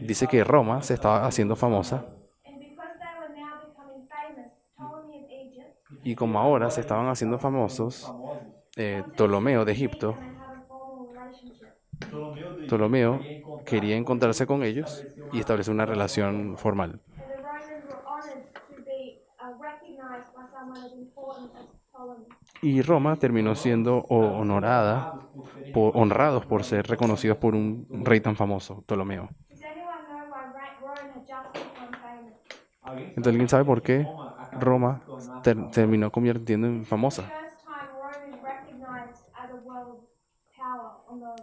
Dice que Roma se estaba haciendo famosa and because they were now becoming famous, Ptolemy of Egypt y como ahora se estaban haciendo famosos, Ptolomeo de Egipto, and have a formal relationship. Ptolomeo quería encontrarse con ellos y establecer una relación formal. And the Romans were honored to be recognized by someone as important as Ptolemy. Y Roma terminó siendo honrados por ser reconocidos por un rey tan famoso, Ptolomeo. Does anyone know why Rome had just become famous? Entonces, ¿alguien sabe por qué Roma terminó convirtiendo en famosa? First time Rome is recognized as a world power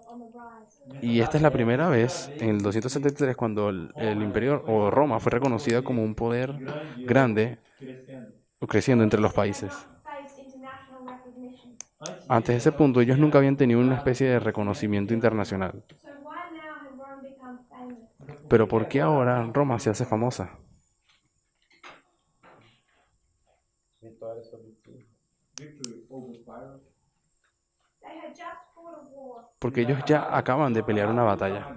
on the rise. Y esta es la primera vez, en el 273, cuando el imperio o Roma fue reconocida como un poder grande o creciendo entre los países. Faced international recognition. Antes de ese punto, ellos nunca habían tenido una especie de reconocimiento internacional. So why now has Rome become famous? Pero ¿por qué ahora Roma se hace famosa? Victory over Pyrrhus. They had just fought a war. Porque ellos ya acaban de pelear una batalla.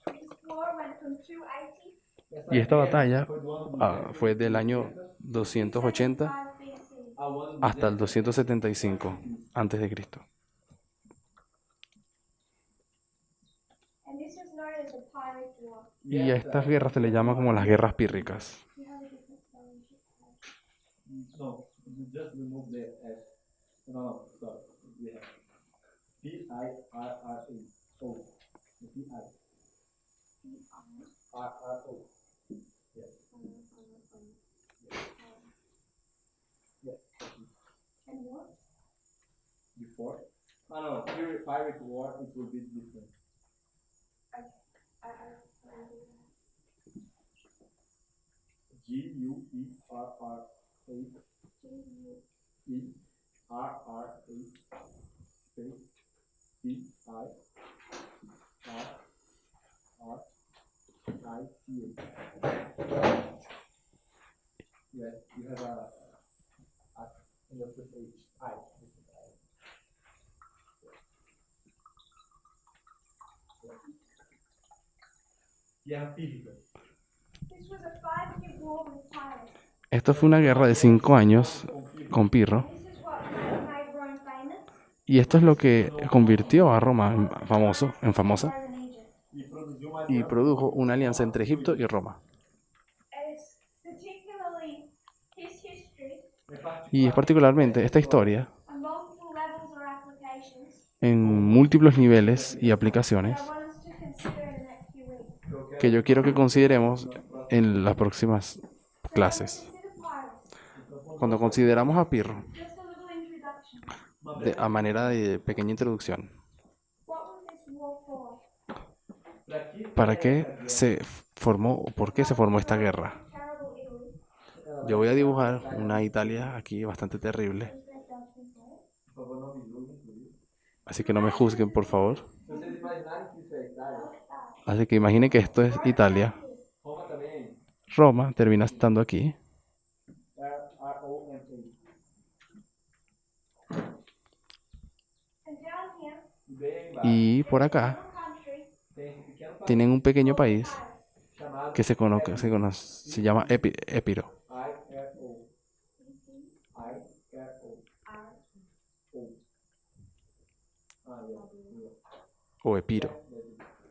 This war went from 280 Y esta batalla fue del año 280 BC. hasta el 275 antes de Cristo. And this was known as the Pyrrhic War. Y a estas guerras se le llama como las guerras pírricas. Do you have a different spelling? No, just remove the S. No, sorry. We have Pirrro. Pirro. Yes. Yes. And what? Before. No, Pirate War, it will be different. Guerra. Space Pirra. Ai. Guerra Pírrica. This was a 5-year war with Pyrrhus. Esto fue una guerra de 5 años con Pirro. This is what made Rome famous. Y esto es lo que convirtió a Roma en famosa Rome and Egypt. E produziu uma y aliança. produjo una alianza entre Egipto y Roma. And it's particularly his history Y es particularmente esta historia on multiple levels or applications en múltiples niveles y that aplicaciones I want us to consider in the next few weeks. que yo quiero que consideremos en las próximas So clases. consider Pyrrhus. Cuando consideramos a Pirro, Just a little introduction. a manera de pequeña introducción, What was this war for? ¿para qué se formó o por qué se formó esta guerra? Terrible Italy. Yo voy a dibujar una Italia aquí bastante terrible, Was there judgment there? Por favor, não me julguem por isso. así que no me juzguen, por favor. Se vocês imaginarem que isso é Itália, Así que imaginen que esto es Italia. Roma também Roma termina estando aquí. R-O-M-A. And down here, Bem embaixo Y por acá little country tem esse pequeno país tienen un pequeño país chamado que se llama Épiro. I-R-O. I-R-O. O. Ah, yeah. O Epiro.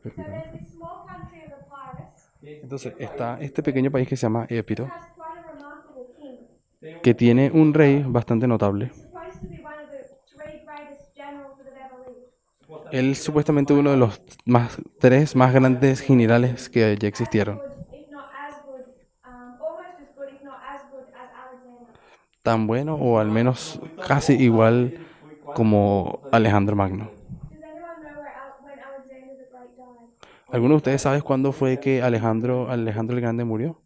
So there's this small country of Epirus. Entonces está este pequeño país que se llama Épiro, It has quite a remarkable king. que tiene un rey bastante notable. It's supposed to be one of the 3 greatest generals that have ever lived. Él es supuestamente uno de los tres más grandes generales que ya existieron. Good, if not as good, almost as good, if not as good as Alexander. Tan bueno o al menos casi igual como Alejandro Magno. Does anyone know when Alexander the Great died? ¿Alguno de ustedes sabe cuándo fue que Alejandro el Grande murió?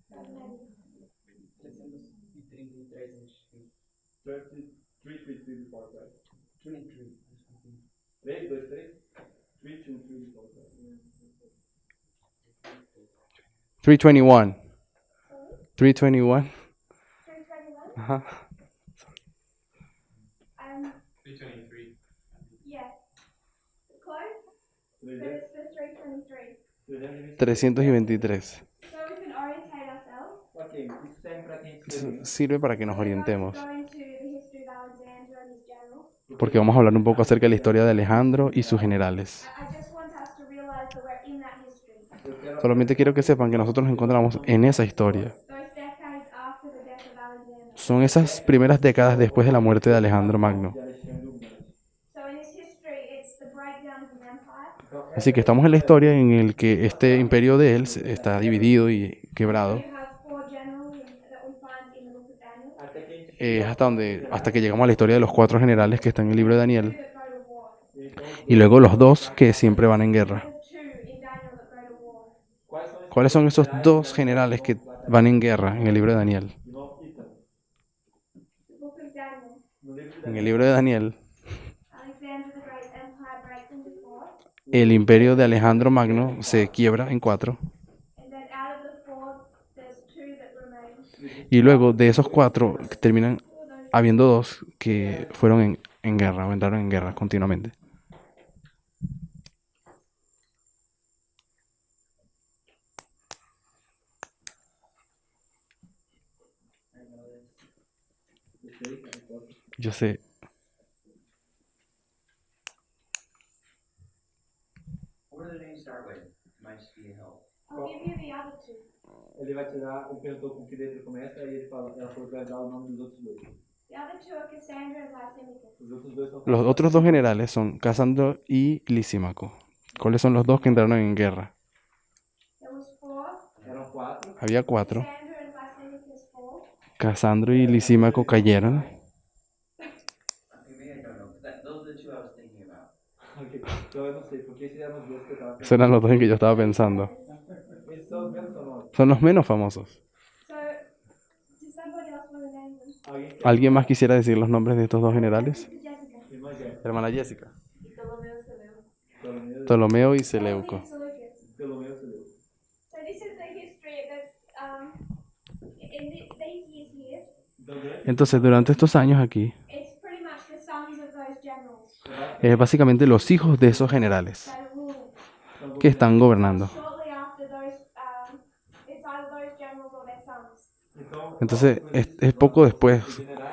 33, 3, 4, 3, 2, 3. 3, 2, 3, 4, 321. 321. 321? Ajá. Um, 323. yes. Close, but it's the 323. 323. So we can orientate ourselves. Ok, isso serve para quem escreveu. Sirve para que nos We're going orientemos, to go into the history of Alexander and his generals. porque vamos a hablar un poco acerca de la historia de Alejandro y sus generales. I just want us to realize that we're in that history. Eu quero Solamente quiero que sepan que nosotros nos encontramos en esa historia. Those decades after the death of Alexander. Son esas primeras décadas después de la muerte de Alejandro Magno. de Alexandre o Grande. So in his history, it's the breakdown of his empire. Então, Así que estamos en la historia en el que este imperio de él está dividido y quebrado. You have 4 generals that we find in the book of Daniel. até que a gente Hasta que llegamos a la historia de los 4 generales que están en el libro de Daniel. That go to war. Y luego los 2 que siempre van en guerra. The 2 in Daniel that go to war. quais são esses ¿Cuáles son esos 2 generales que van en guerra en el libro de Daniel? irmão Ítalo? The book of Daniel. No livro de En el libro de Daniel, Alexander the Great's empire breaks into 4. el imperio de Alejandro Magno se quiebra en 4. And then out of the 4, there's 2 that remain. Y luego de esos 4 terminan habiendo 2 que fueron en guerra o entraron en guerra continuamente. Yo sé. What do the names start with? Might just be a help. I'll give you the other 2. Ele vai tirar, ele perguntou com que letra começa, aí ele fala, ela falou que vai dar o nome dos outros dois. The other 2 are Cassandra and Lysimachus. Os outros dois são Los otros 2 generales son Casandro y Lisímaco. ¿Cuáles son los 2 que entraron en guerra? There was 4. eram 4. Había 4. Cassandra and Lysimachus fall. Casandro y Lisímaco cayeron. Okay, maybe I don't know, because those are the two I was thinking about. Ok, então eu não sei, porque esses eram os dois que eu tava Esos pensando. eran los 2 en que yo estaba pensando. Esses são os menos famosos. Son los menos famosos. So, does somebody else want to name them? Alguém quer? ¿Alguien más quisiera decir los nombres de estos 2 generales? Jessica. Irmã Jéssica. Hermana Jessica. Ptolomeo Seleucus. Ptolomeo y Seleuco. Seleucus. Ptolomeu Seleuco. So this is the history that's in these years here. Então, durante Entonces, durante estos años aquí, It's pretty much the Es básicamente los hijos de esos generales that rule. que están gobernando. Shortly after those, it's either those generals or their sons. Entonces es poco después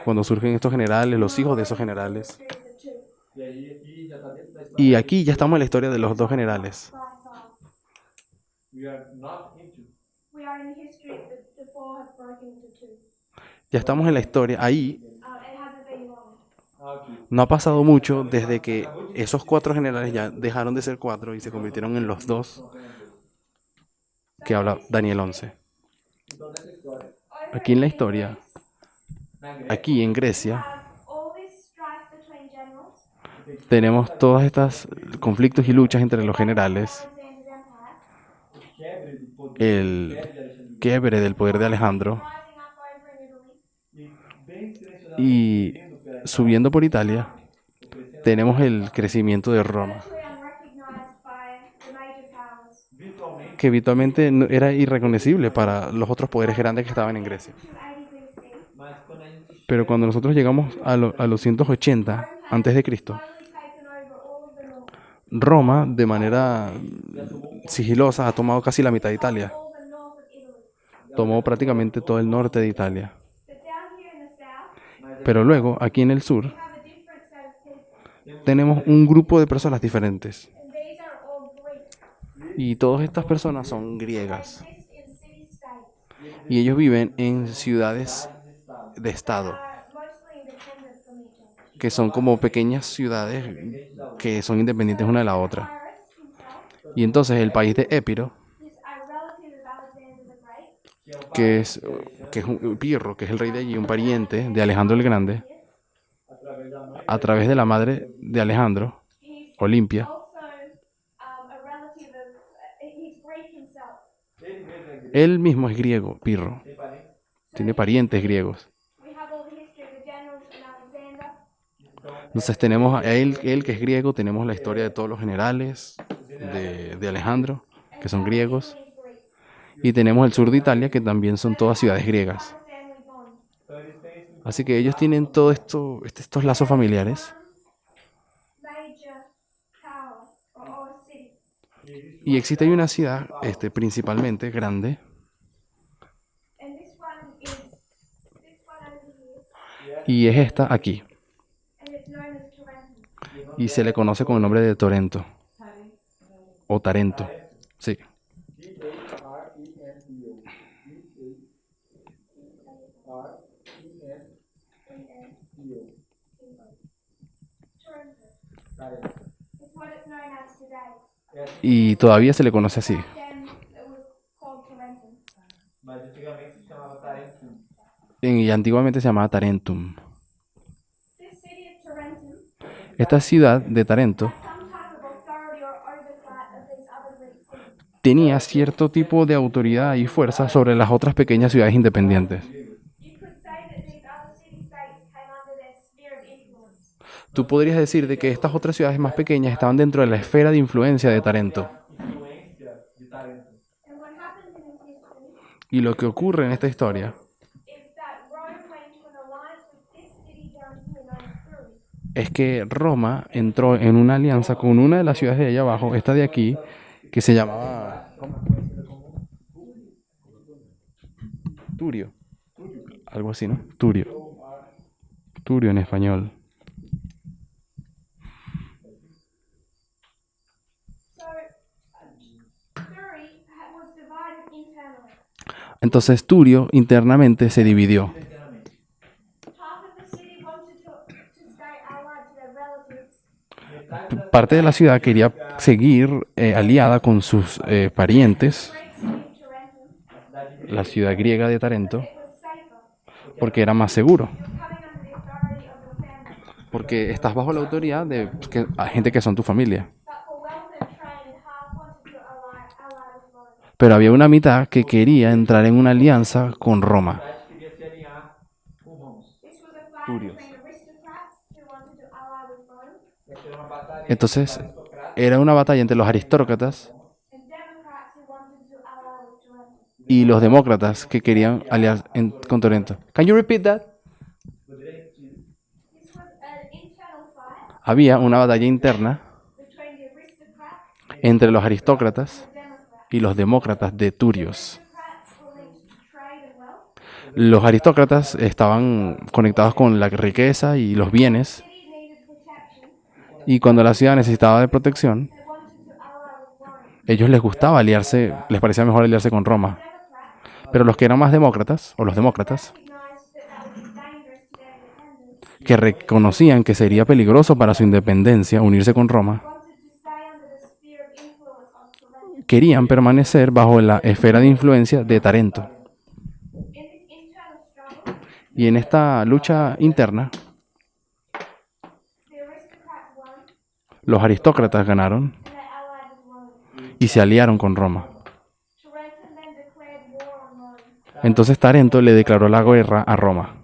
cuando surgen estos generales, los hijos de esos generales. History of the two, E aí aqui já está dentro da história. Y aquí ya estamos en la historia de los dos generales. by far. We are not into. We are in the history of the four have broken into two. Ya estamos en la historia. Ahí It hasn't been long. Ok. no ha pasado mucho desde que esos 4 generales ya dejaron de ser 4 y se convirtieron en los 2 que habla Daniel 11. Então nessa história, Over Aquí en la in historia, Greece, na Grécia, aquí en we Grecia, have all this strife between generals. tenemos todos estos conflictos y luchas entre los generales, Alexander's empire, o quebre do poder, el quebre de Alexandre quiebre del poder de Alejandro, rising up over in Italy. e bem silenciosamente y subindo pela subiendo por Italia o crescendo tenemos el crecimiento de Roma, Virtually unrecognized by the major powers. virtualmente que habitualmente era irreconocible para los otros poderes grandes que estaban en Grecia. 280 BC, mas quando a gente Pero cuando nosotros llegamos a los 180 antes de Cristo, slowly taken over all of the north, Roma de manera sigilosa ha tomado casi la mitad de Italia. all the north of Italy. Tomó prácticamente todo el norte de Italia. But down here in the south, Pero luego, aquí en el sur, we have a different set of people, tenemos un grupo de personas diferentes. and these are all Greek. Y todas estas personas son griegas. They exist in city-states Y ellos viven en ciudades de estado, that are mostly independent from each other. que son como pequeñas ciudades que son independientes una de la otra. Cyrus himself Y entonces el país de Épiro, is a relative of Alexander the Great, que es un Pirro, que es el rey de allí, un pariente de Alejandro el Grande, através da mãe, a través de la madre de Alejandro, he's Olimpia, also a relative of, he's Greek himself. ele mesmo é grego, él mismo es griego, Pirro, tem parentes, tiene parientes griegos. We have all the history of the generals and Alexander. Entonces tenemos a él que es griego, tenemos la historia de todos los generales de Alejandro, que son griegos, He's Greek. y tenemos el sur de Italia, que también son todas ciudades griegas. Other family bond. então eles têm esse Así que ellos tienen todo esto, estos lazos familiares, Major power or city. y existe ahí una ciudad, principalmente grande, And this one is this one over here. y es esta aquí, And it's known as Tarentum. y se le conoce con el nombre de Torento, o Tarento, sí. Tarentum. It's what it's known as today. Y todavía se le conoce así. Back then it was called Tarentum. mas antigamente se chamava Tarentum. Y antiguamente se llamaba Tarentum. This city of Tarentum Esta ciudad de Tarento had some type of authority or oversight of these other Greek cities. tenía cierto tipo de autoridad y fuerza sobre las otras pequeñas ciudades independientes. You could say that these other city-states came under their sphere of influence. Tú podrías decir de que estas otras ciudades más pequeñas estaban dentro de la esfera de influencia de Tarento. Influência de Tarentum. And what happened in this history Y lo que ocurre en esta historia is that Rome went into an alliance with this city down here known as Thurii. es que Roma entró en una alianza con una de las ciudades de allá abajo, esta de aquí, que se llamaba Turio. Algo así, ¿no? Turio. Turio en español. So, Thurii was divided internally. Entonces Turio internamente se dividió. Half of the city wanted to stay allied to their relatives. Parte de la ciudad quería seguir aliada con sus parientes, Great city of Tarentum, la ciudad griega de Tarento, it was safer. porque era más seguro. You're coming under the authority of the family. Porque estás bajo la autoridad de gente que son tu familia. But for wealth and trade, half wanted to ally with Rome. Pero había una mitad que quería entrar en una alianza con Roma. A cidade queria se alinhar com Romos. This was a fight Turios. between aristocrats who wanted to ally with Rome Essa era uma batalha Entonces entre aristocratas era una batalla entre los aristócratas and democrats who wanted to ally with Tarentum. y los demócratas que querían aliar con Tarento. Can you repeat that? Poderia repetir. This was an internal fight había una batalla interna between the aristocrats entre los aristócratas and the democrats. y los demócratas de Turios. Aristocrats were linked to trade and wealth. Los aristócratas estaban conectados con la riqueza y los bienes, City needed protection. y cuando la ciudad necesitaba de protección, They wanted to ally with Rome. ellos les gustaba aliarse, les parecía mejor aliarse con Roma. Democrats Pero los que eran más demócratas, o los demócratas, recognized that that would be dangerous to their independence. que reconocían que sería peligroso para su independencia unirse con Roma, Wanted to stay under the sphere of influence of Tarentum. querían permanecer bajo la esfera de influencia de Tarento. In this internal struggle, Y en esta lucha interna, the aristocrats won los aristócratas ganaron and they allied with Rome. y se aliaron con Roma. Tarentum then declared war on Rome. Entonces Tarento le declaró la guerra a Roma.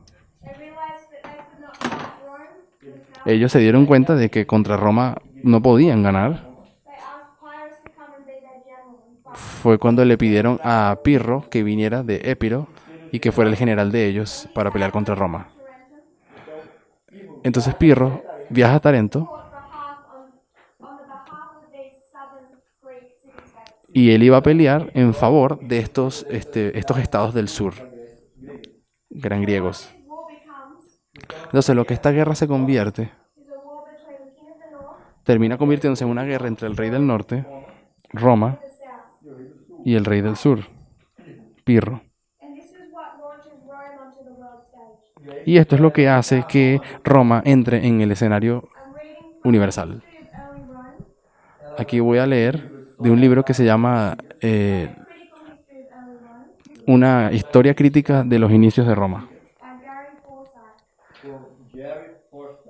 They realized that they could not fight Rome themselves. Ellos se dieron cuenta de que contra Roma no podían ganar. They asked Pyrrhus to come and be their general and fight. Fue cuando le pidieron a Pirro que viniera de Épiro y que fuera el general de ellos para pelear contra Roma. Tarentum Entonces Pirro viaja a Tarento fought on the behalf of these southern Greek city-states. y él iba a pelear en favor de estos estados del sur, que eran griegos. This war becomes Entonces lo que esta guerra se convierte, is a war between the king of the north termina convirtiéndose en una guerra entre el rey del norte, Roma, and the south. y el rey del sur, Pirro. And this is what launches Rome onto the world stage. Y esto es lo que hace que Roma entre en el escenario I'm reading from universal. the history of early Rome, Aquí voy a leer de un libro que se llama Critical History of Early Rome, Una historia crítica de los inicios de Roma, by Gary Forsyth. From Gary Forsyth.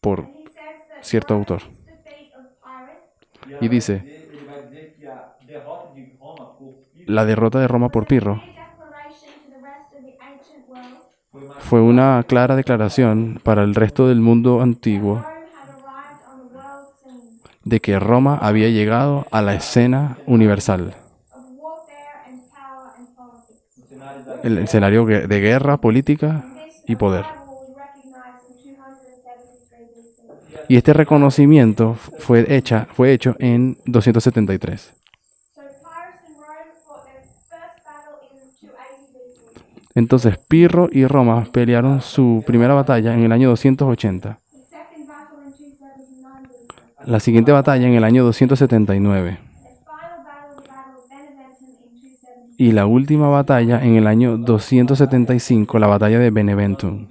por And he says that cierto Rome's autor. defeat of Pyrrhus Y dice, Ele vai dizer que a derrota de Roma por Pirro la derrota de Roma por Pirro was a clear declaration to the rest of the ancient world foi uma fue una clara declaración para el resto del mundo antiguo Rome had arrived on the world scene de que Roma había llegado a la escena universal, of warfare and power and politics. no cenário da el escenario de guerra, política This y poder. arrival was recognized in 273 BC. Y este reconocimiento fue hecho en 273. So Pyrrhus and Rome fought their first battle in 280 BC. Entonces Pirro y Roma pelearon su primera batalla en el año 280. The second battle in 279 BC. La siguiente batalla en el año 279. The final battle, the Battle of Beneventum in 270. Y la última batalla en el año 275, la batalla de Beneventum.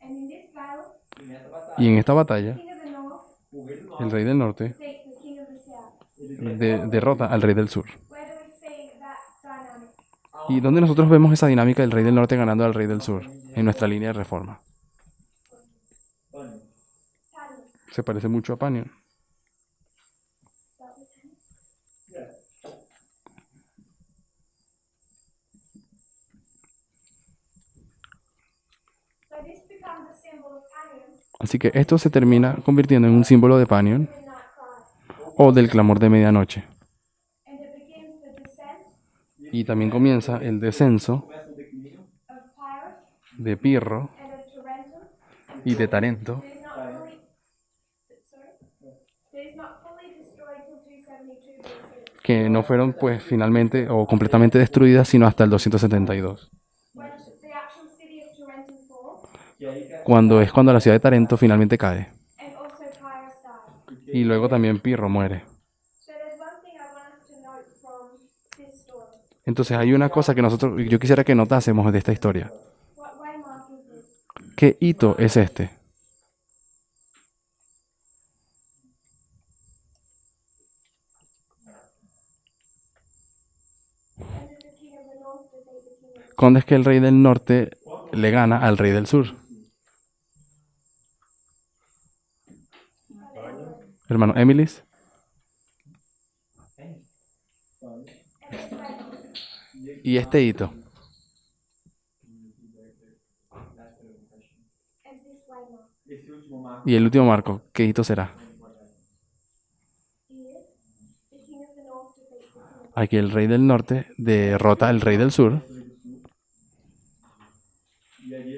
And in this battle, Y en esta batalla, King of the North el rey del norte defeats the King of the South. derrota al rey del sur. Where do we see that dynamic? ¿Y dónde nosotros vemos esa dinámica del rey del norte ganando al rey del sur? En nuestra línea de reforma. Pânico. Tanya, Se parece mucho a Panion. that was him. Yeah. So this becomes a symbol of Panion, Así que esto se termina convirtiendo en un símbolo de Panion midnight cry. o del clamor de medianoche. And it begins the descent Y también comienza el descenso Começa o declínio of Pyrrhus de Pirro and of Tarentum. y de Tarento, That is not fully, sorry? That is not fully destroyed till 272 BC. que no fueron pues finalmente o completamente destruidas sino hasta el 272, When the actual city of Tarentum falls, que aí que cuando la ciudad de Tarento finalmente cae. and also Pyrrhus dies. Y luego también Pirro muere. So there's one thing I want us to note from this story. Entonces hay una cosa que yo quisiera que notásemos de esta historia. What waymark is this? ¿Qué hito es este? When did the king of the north defeat the king of the ¿Cuándo es que el rey del norte le gana al rey del sur? Hermano Emilis. Y este hito. and this waymark? esse último marco Y el último marco, ¿qué hito será? Here, the king of the north defeats the king of Aquí el rey del norte derrota al rey del sur. e ali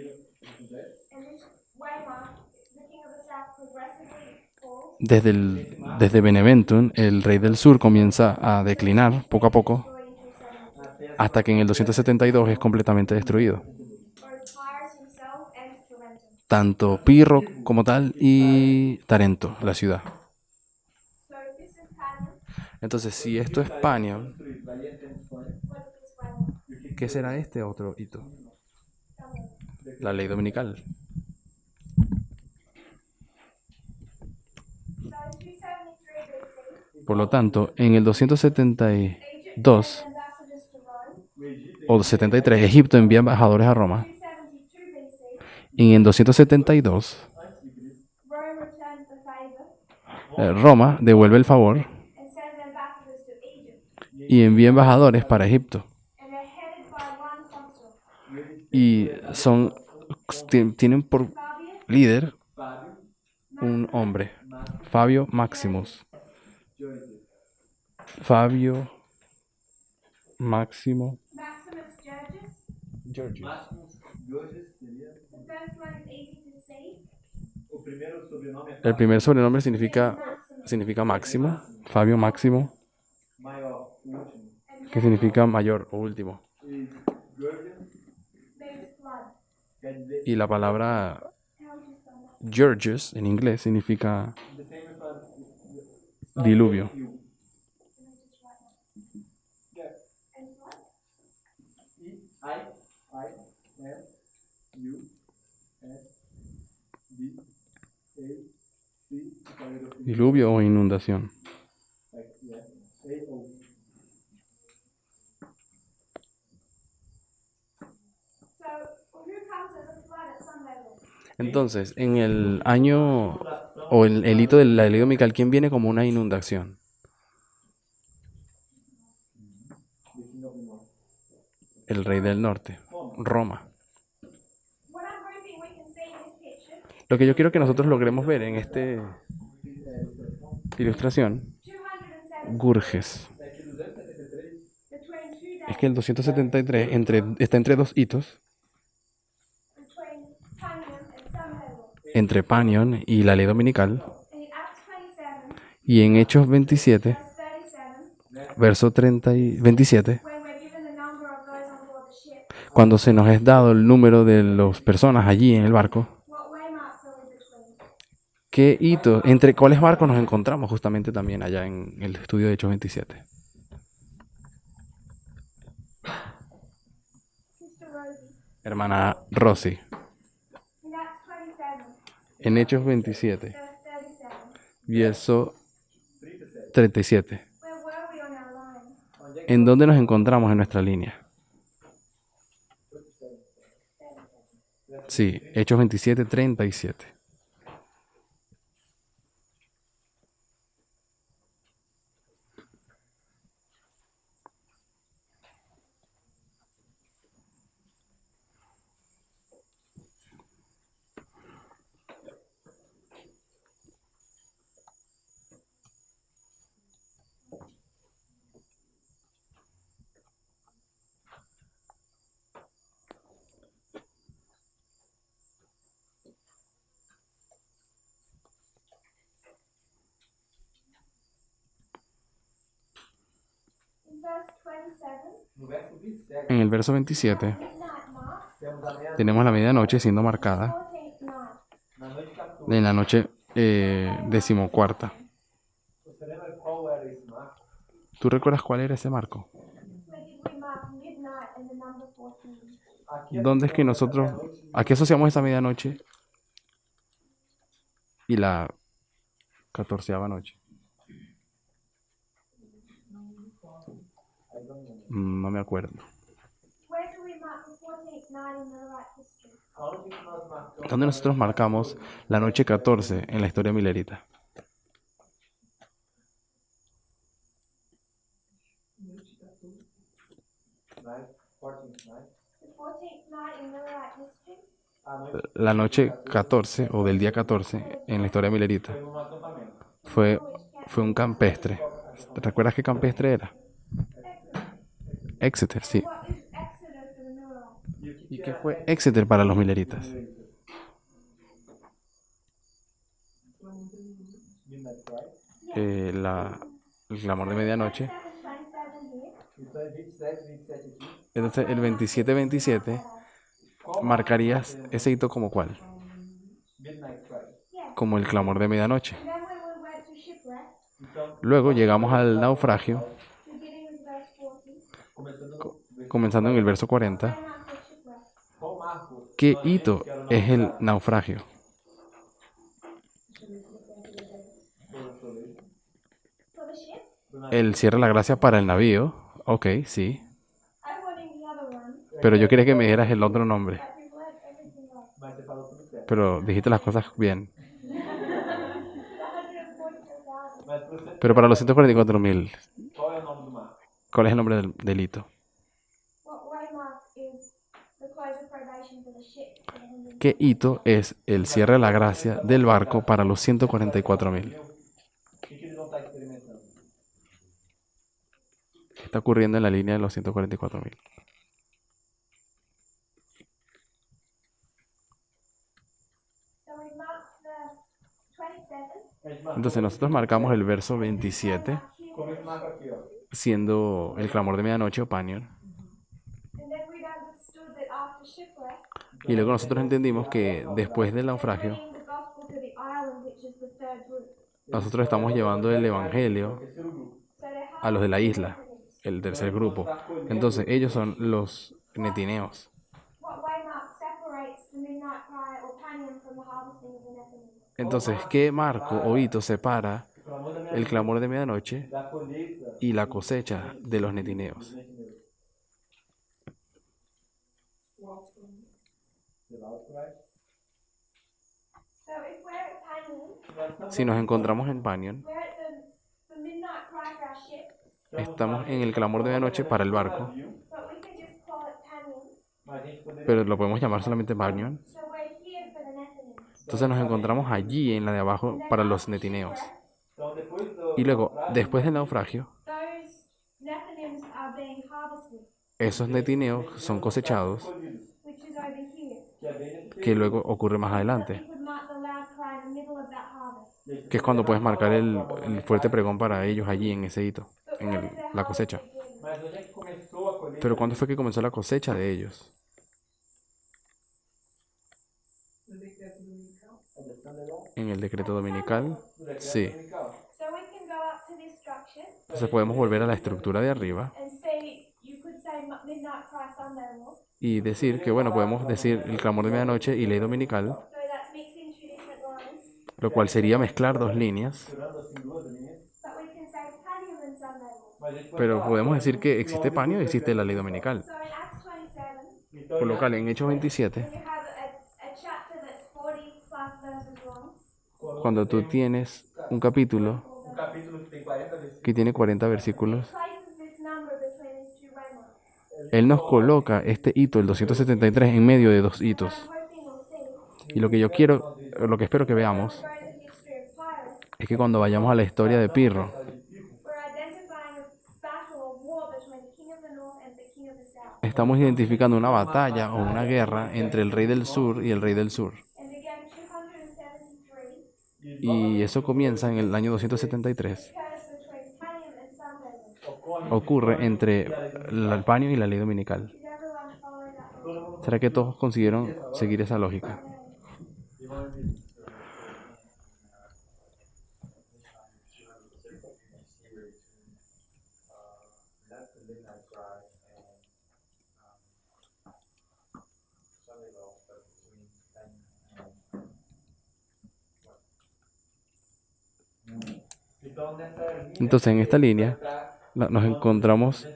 and this waymark, the king of the south progressively desde Beneventum, el rey del sur comienza a declinar poco a poco destroyed in 270. hasta que en el 272 es completamente destruido. Both Tyrus himself and Tarentum. Tanto Pirro como tal y Tarento, la ciudad. So this is Panion. Entonces, si esto es Panion, Destruído. Valiente en Espanha. What is this one? E o que ¿qué será este otro hito? Tell me. La ley dominical. So in 273 BC, Por lo tanto, en el 272 Egypt sent ambassadors to Rome. O Egito o 73, Egipto envía embajadores a Roma. 272 BC, Y en el 272, antes de Cristo, Rome returns the favor Roma devuelve el favor and sends ambassadors to Egypt. y envía embajadores para Egipto. And they're headed by one consul, Y tienen por Fabius líder Fábio, un hombre, Fabio Maximus. George, Fabio Máximo Maximus Georgius. Georgius. Máximos Georges seria. The first one is easy to say. O primeiro sobrenome é El Fábio, primer sobrenombre Maximus. significa Máximo, Fabio Máximo, maior, o último. And que significa mayor o último. E Georges means flood. quer dizer Y la palabra How would you spell that? Georgius en inglés significa the same as diluvio. Can I just write that? Yeah. And flood? E-I-M-U-S-D-A-C, Diluvio o inundación. like, yeah, A-O. So, who comes as a flood at some level? Entonces, en el año o el hito de la ley dominical, ¿quién viene como una inundación? The King of the North. El rey del norte, Roma. What I'm hoping we can see in this picture, Lo que yo quiero que nosotros logremos ver en esta ilustración, 207, Gurges, É que 273 between two es days, que el 273 está entre dos hitos, between Panion and some level. entre Panion y la ley dominical, In Acts 27, y en Hechos 27, verse 37, verso 27, when we're given the number of those on board the ship, cuando se nos es dado el número de las personas allí en el barco, what waymarks are we between? ¿qué hito, entre cuáles barcos nos encontramos justamente también allá en el estudio de Hechos 27? Sister Rosie. Hermana Rosy, In Acts 27, en Hechos 27, verse 37, verso 37, where were we on our line? ¿en dónde nos encontramos en nuestra línea? Sí, Hechos 27, 37. In verse 27, no verso 27, En el verso 27 midnight mark, temos a meia tenemos la medianoche siendo marcada 14th night. na noite 14. en la noche decimocuarta. Você lembra qual era esse marco? ¿Tú recuerdas cuál era ese marco? Where did we mark midnight and the number 14? Aqui ¿Dónde es que nosotros, a qué asociamos esa medianoche y la 14ª noche? No me acuerdo. Where do we mark the 14th night in the right history? Aonde que nós marcamos? ¿Dónde nosotros marcamos la noche 14 en la historia milerita? Night, 14th night. The 14th night in the right history? A noite La noche 14 o del día 14 en la historia milerita foi acampamento. fue un campestre. ¿Te recuerdas qué campestre era? Exeter, sí. What is Exeter for the Millerites? ¿Y qué fue Exeter para los mileritas? Midnight el clamor de medianoche. 27, 27 here. Então é 27, 27 aqui. Entonces el 27-27 marcarías ese hito como cuál, Midnight Cry. Yes. como el clamor de medianoche. And then when we went to shipwreck, Então, Luego llegamos al naufragio, beginning with verse 40, começando no versículo comenzando en el verso 40. why not the shipwreck? Qual marco? ¿Qué nós vemos hito que era o es el naufrágio? naufragio? For the ship? El cierre de la gracia para el navío. Ok, sí. I wanted the other one, Pero yo quería que me dieras el otro nombre. but we've learned everything wrong. Mas você falou tudo certo. Pero dijiste las cosas bien. The 144,000. Mas pra você, Pero para los 144.000, qual é o nome do marco? ¿cuál es el nombre del hito? What waymark is the close of probation for the ship? For the 100. ¿Qué hito es el cierre de la gracia del barco para los 144.000? O que eles vão estar experimentando? ¿Qué está ocurriendo en la línea de los 144.000? So we marked verse 27. A gente marcou. Entonces nosotros marcamos el verso 27, Como esse marco aqui, ó. siendo el clamor de medianoche o Panion. And then we understood that after shipwreck, Y luego nosotros entendimos que después del naufragio, bringing the gospel to the island, which is the third group. nosotros estamos llevando el evangelio Terceiro grupo. So they have a los de la isla, el tercer grupo. Entonces ellos son los netineos. what waymark separates the midnight cry or panion from the harvesting of the Nephilim? Entonces, ¿qué marco o hito separa O clamor da el clamor de medianoche da colheita y la cosecha de los dos netineos? netineus. The loud cry. So if we're at panion, Nós estamos- Si nos encontramos en Panion, we're at the midnight cry for our ship, estamos en el clamor de medianoche para el barco, but we can just call it panion. Mas a gente poderia- pero lo podemos llamar solamente Panion. So we're here for the Nephilim. Entonces nos encontramos allí en la de abajo And then para los after netineos. shipwreck, Então, depois do Y luego, naufrágio, después del naufragio, those Nephilims are being harvested, esos netineos son cosechados, colhidos, which is over here. que é bem nesse que luego ocurre más So adelante, we could mark the loud cry in the middle of that harvest. período. que es cuando puedes marcar el fuerte pregón para ellos allí en ese hito, But en when did the la harvest cosecha. begin? Mas onde é que começou a colheita? Pero ¿cuándo fue que comenzó la cosecha de ellos? En el decreto dominical. No decreto Sí. dominical. So we can go up to this structure Entonces podemos volver a la estructura de arriba and see, you could say midnight cry Sunday law. y decir que, bueno, podemos decir el clamor de medianoche y ley dominical, So that's mixing two different lines. lo cual sería mezclar dos líneas, Misturando assim duas linhas. But we can say panion and Sunday law. Mas a gente pode pero falar, podemos decir que no, existe Panio y existe la ley dominical. So in Acts 27, Então, Por lo cual, en Hechos 27, when you have a chapter that's 40 plus verses long, cuando tú tienes un capítulo um capítulo que tem 40 versículos, que tiene 40 versículos, places this number between these two waymarks. Él nos coloca este hito, el 273, en medio de dos hitos. What I'm hoping we'll see, Y lo que yo quiero, lo que espero que veamos, when we go to the history of Pyrrhus, es que cuando vayamos a la historia de Pirro, we're identifying a battle or war between the king of the north and the king of the south. estamos identificando una batalla o una guerra entre el rey del sur y el rey del sur. And again, 273 Y eso comienza en el año 273. occurs between Panion and Sunday law. ocorre Ocurre entre el Panio y la ley dominical. Is everyone following that law? ¿Será que todos consiguieron seguir esa lógica? Então, nessa linha, Entonces, en esta línea nos encontramos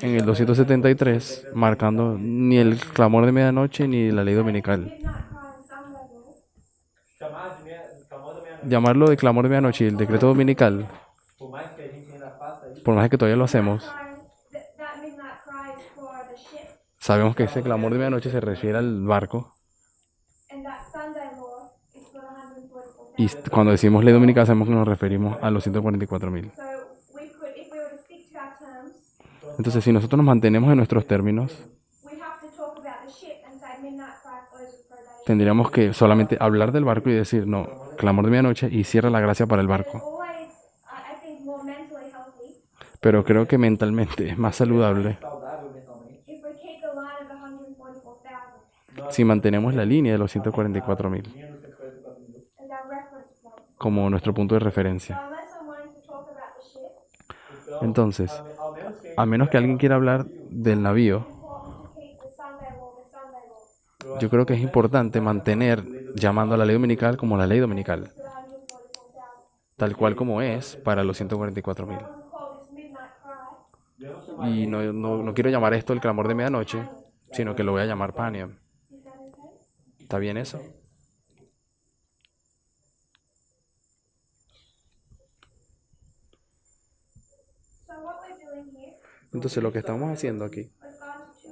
en el 273, marcando ni el clamor de medianoche ni la ley dominical. Midnight cry and Sunday law. chamar de clamor da meia-noite, Llamarlo de clamor de medianoche y el decreto dominical, por mais que a gente ainda faça isso, por más que todavía lo hacemos, That midnight cry is for the ship, sabemos que ese clamor de medianoche se refiere al barco. and that Sunday law is for the Y 144,000. cuando decimos ley dominical sabemos que nos referimos a los 144.000. So we could, if we were to stick to our terms, Entonces, si nosotros nos mantenemos en nuestros términos, we have to talk about the ship and say midnight cry close with probation. tendríamos que solamente hablar del barco y decir, no, clamor de medianoche y cierra la gracia para el But barco. it always more mentally healthy pero creo que mentalmente es más saludable Saudável mentalmente. if we keep the line of 144,000 si mantenemos la línea de los 144.000 Menos 144 mil. as our reference point. como nuestro punto de So referencia. unless I'm wanting to talk about the ship, Entonces, Ao menos que a menos que alguien quiera hablar del navío, it's important to keep the Sunday law. yo creo que es importante mantener llamando a la ley dominical como la ley dominical, To the 144,000. tal cual como es para los 144.000. I wouldn't call this midnight cry. Y no quiero llamar esto el clamor de medianoche, sino que lo voy a llamar Paniam. Is that okay? ¿Está bien eso? So what we're doing here, Entonces lo que estamos haciendo aquí we've gone to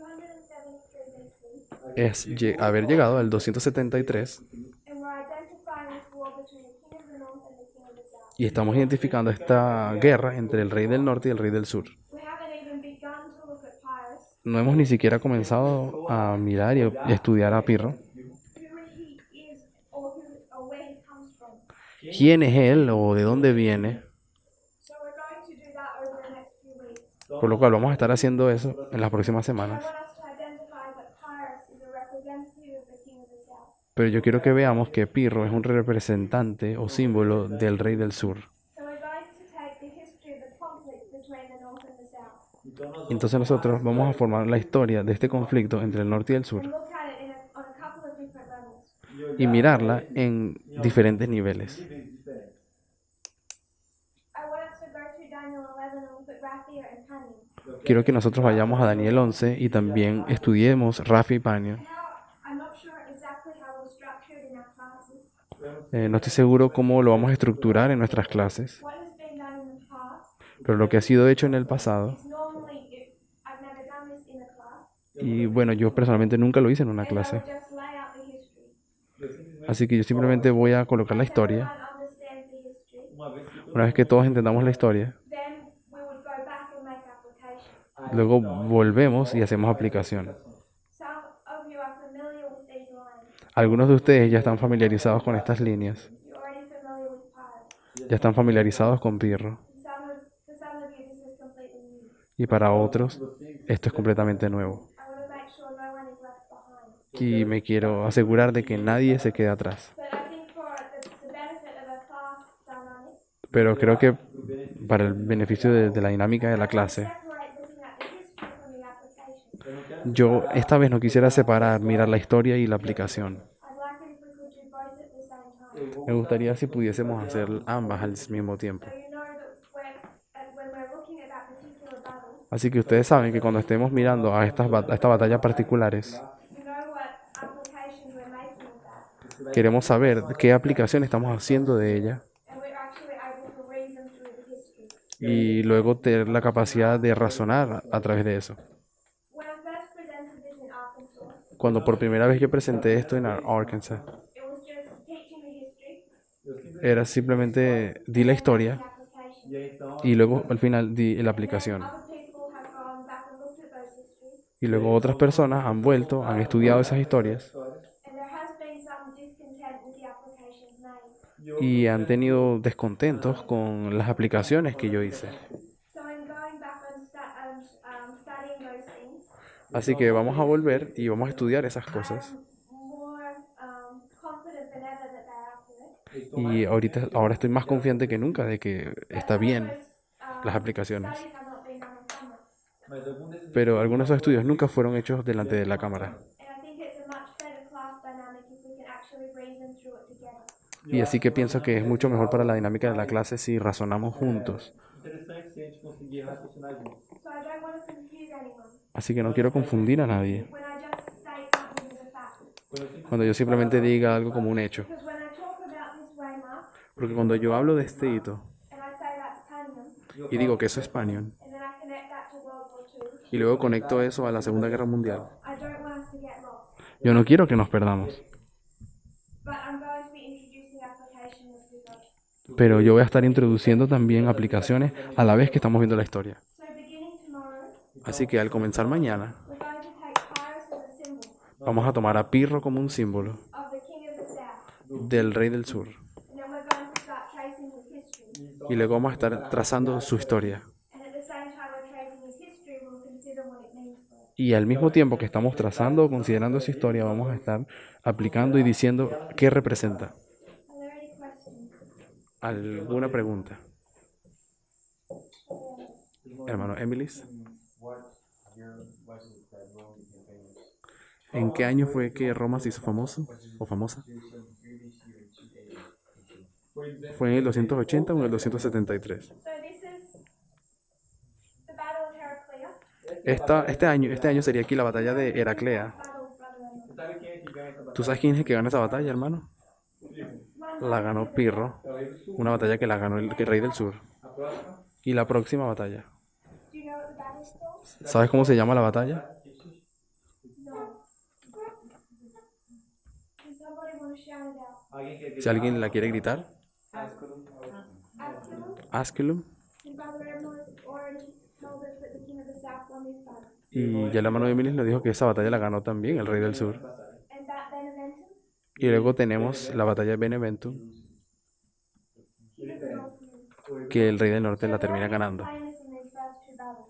273 BC, es haber llegado al 273 and we're identifying this war between the king of the north and the king of the south. y estamos identificando esta guerra entre el rey del norte y el rey del sur. We haven't even begun to look at Pyrrhus, No hemos ni siquiera comenzado a mirar y a estudiar a Pirro. who he is or where he comes from. ¿Quién es él o de dónde viene? So we're going to do that over the next few weeks. Por lo cual vamos a estar haciendo eso en las próximas I semanas. want us to identify that Pyrrhus is a representative of the king of the south. Pero yo quiero que veamos que Pirro es un representante o símbolo del rey del sur. So we're going to take the history of the conflict between the north and the south Entonces nosotros vamos a formar la historia de este conflicto entre el norte y el sur and look at it on a couple of different levels. y mirarla en diferentes niveles. I want us to go through Daniel 11 and look at Raphia and Panium. Quiero que nosotros vayamos a Daniel 11 y también estudiemos Rafi y Panio. I'm not sure exactly how we'll structure it in our classes. No estoy seguro cómo lo vamos a estructurar en nuestras clases, What has been done in the past pero lo que ha sido hecho en el pasado, is normally, I've never done this in a class, y bueno, yo personalmente nunca lo hice en una and I clase, will just lay out the history. así que yo simplemente voy a colocar la historia. Everyone understands the history. Una vez que todos entendamos la historia, Then we would go back and make application. luego volvemos y hacemos aplicación. Some of you are familiar with these lines. Algunos de ustedes ya están familiarizados con estas líneas, You're already familiar with Pyrrhus. ya están familiarizados con Pirro, For some of you, this is completely new. y para otros esto es completamente nuevo. I want to make sure no one is left behind. Y me quiero asegurar de que nadie se quede atrás. But I think for the benefit of a class dynamic, Pero creo que para el beneficio de la dinámica de la clase, separate looking at the history from the application. yo esta vez no quisiera separar, mirar la historia y la aplicación. I'd like it if we could do both at the same time. Me gustaría si pudiésemos hacer ambas al mismo tiempo. So you know that when we're looking at that particular battle, Así que ustedes saben que cuando estemos mirando a esta batalla particulares, you know what applications we're making of that. queremos saber qué aplicación estamos haciendo de ella And we're actually able to reason through the history. y luego tener la capacidad de razonar a través de eso. When I first presented this in Arkansas, Cuando por primera vez yo presenté esto en Arkansas, it was just teaching the history, era simplemente di la the historia application. E aí então, y luego al final di la aplicación. Other people have gone back and looked at those histories, Y luego otras personas han vuelto, han estudiado esas historias and there has been some discontent with the applications made. y han tenido descontentos con las aplicaciones que yo hice. So in going back and studying those things, Así que vamos a volver y vamos a estudiar esas cosas. I'm more confident than ever that they're accurate. Y ahora estoy más confiante que nunca de que está bien las aplicaciones. Studies have not been done on camera. mas algum desses Pero algunos de esos estudios nunca fueron hechos delante de la cámara. And I think it's a much better class dynamic if we can actually reason through it together. Y así que pienso que es mucho mejor para la dinámica de la clase si razonamos juntos. interessante se a gente conseguir raciocinar junto. So I don't want to confuse anyone Así que no quiero confundir a nadie when I just state something as a fact. Quando eu sempre cuando yo simplemente diga algo como un hecho. Because when I talk about this way mark Porque cuando yo hablo de este hito and I say that's Panium, y digo que eso es Panion, and then I connect that to World War II, y luego conecto eso a la Segunda Guerra Mundial, I don't want us to get lost. yo no quiero que nos perdamos. But I'm going to be introducing application as we go. Pero yo voy a estar introduciendo también aplicaciones a la vez que estamos viendo la historia. So beginning tomorrow, Así que al comenzar mañana, we're going to take Pyrrhus as a symbol vamos a tomar a Pirro como un símbolo of the king of the south. del rey del sur. And then we're going to start tracing his history. y luego vamos a estar trazando su historia. And at the same time we're tracing his history, we'll consider what it means for us. Y al mismo tiempo que estamos trazando o considerando su historia, vamos a estar aplicando y diciendo qué representa. Are there any questions? ¿Alguna pregunta? Hermano Emilis, What year was it that Rome became famous? ¿en qué año fue que Roma se hizo famoso o famosa? ¿Fue en el 280 o en el 273? So this is the Battle of Heraclea. Este año sería aquí la batalla de Heraclea. Battle, brother Amos. ¿Tú sabes quién es el que gana esa batalla, hermano? La ganó Pirro, una batalla que la ganó el rey del sur. Y la próxima batalla, Do you know what the battle's called? ¿sabes cómo se llama la batalla? No. Does somebody want to shout it out? Si alguien la quiere gritar, Asculum? Asculum. And Brother Amos already told us that the king of the south won this battle. Y ya el hermano de Emilis nos dijo que esa batalla la ganó también el rey del sur. And that Beneventum, Y luego tenemos la batalla de Beneventum, king of the north. que el rey del norte la termina ganando. Famous in these first two battles.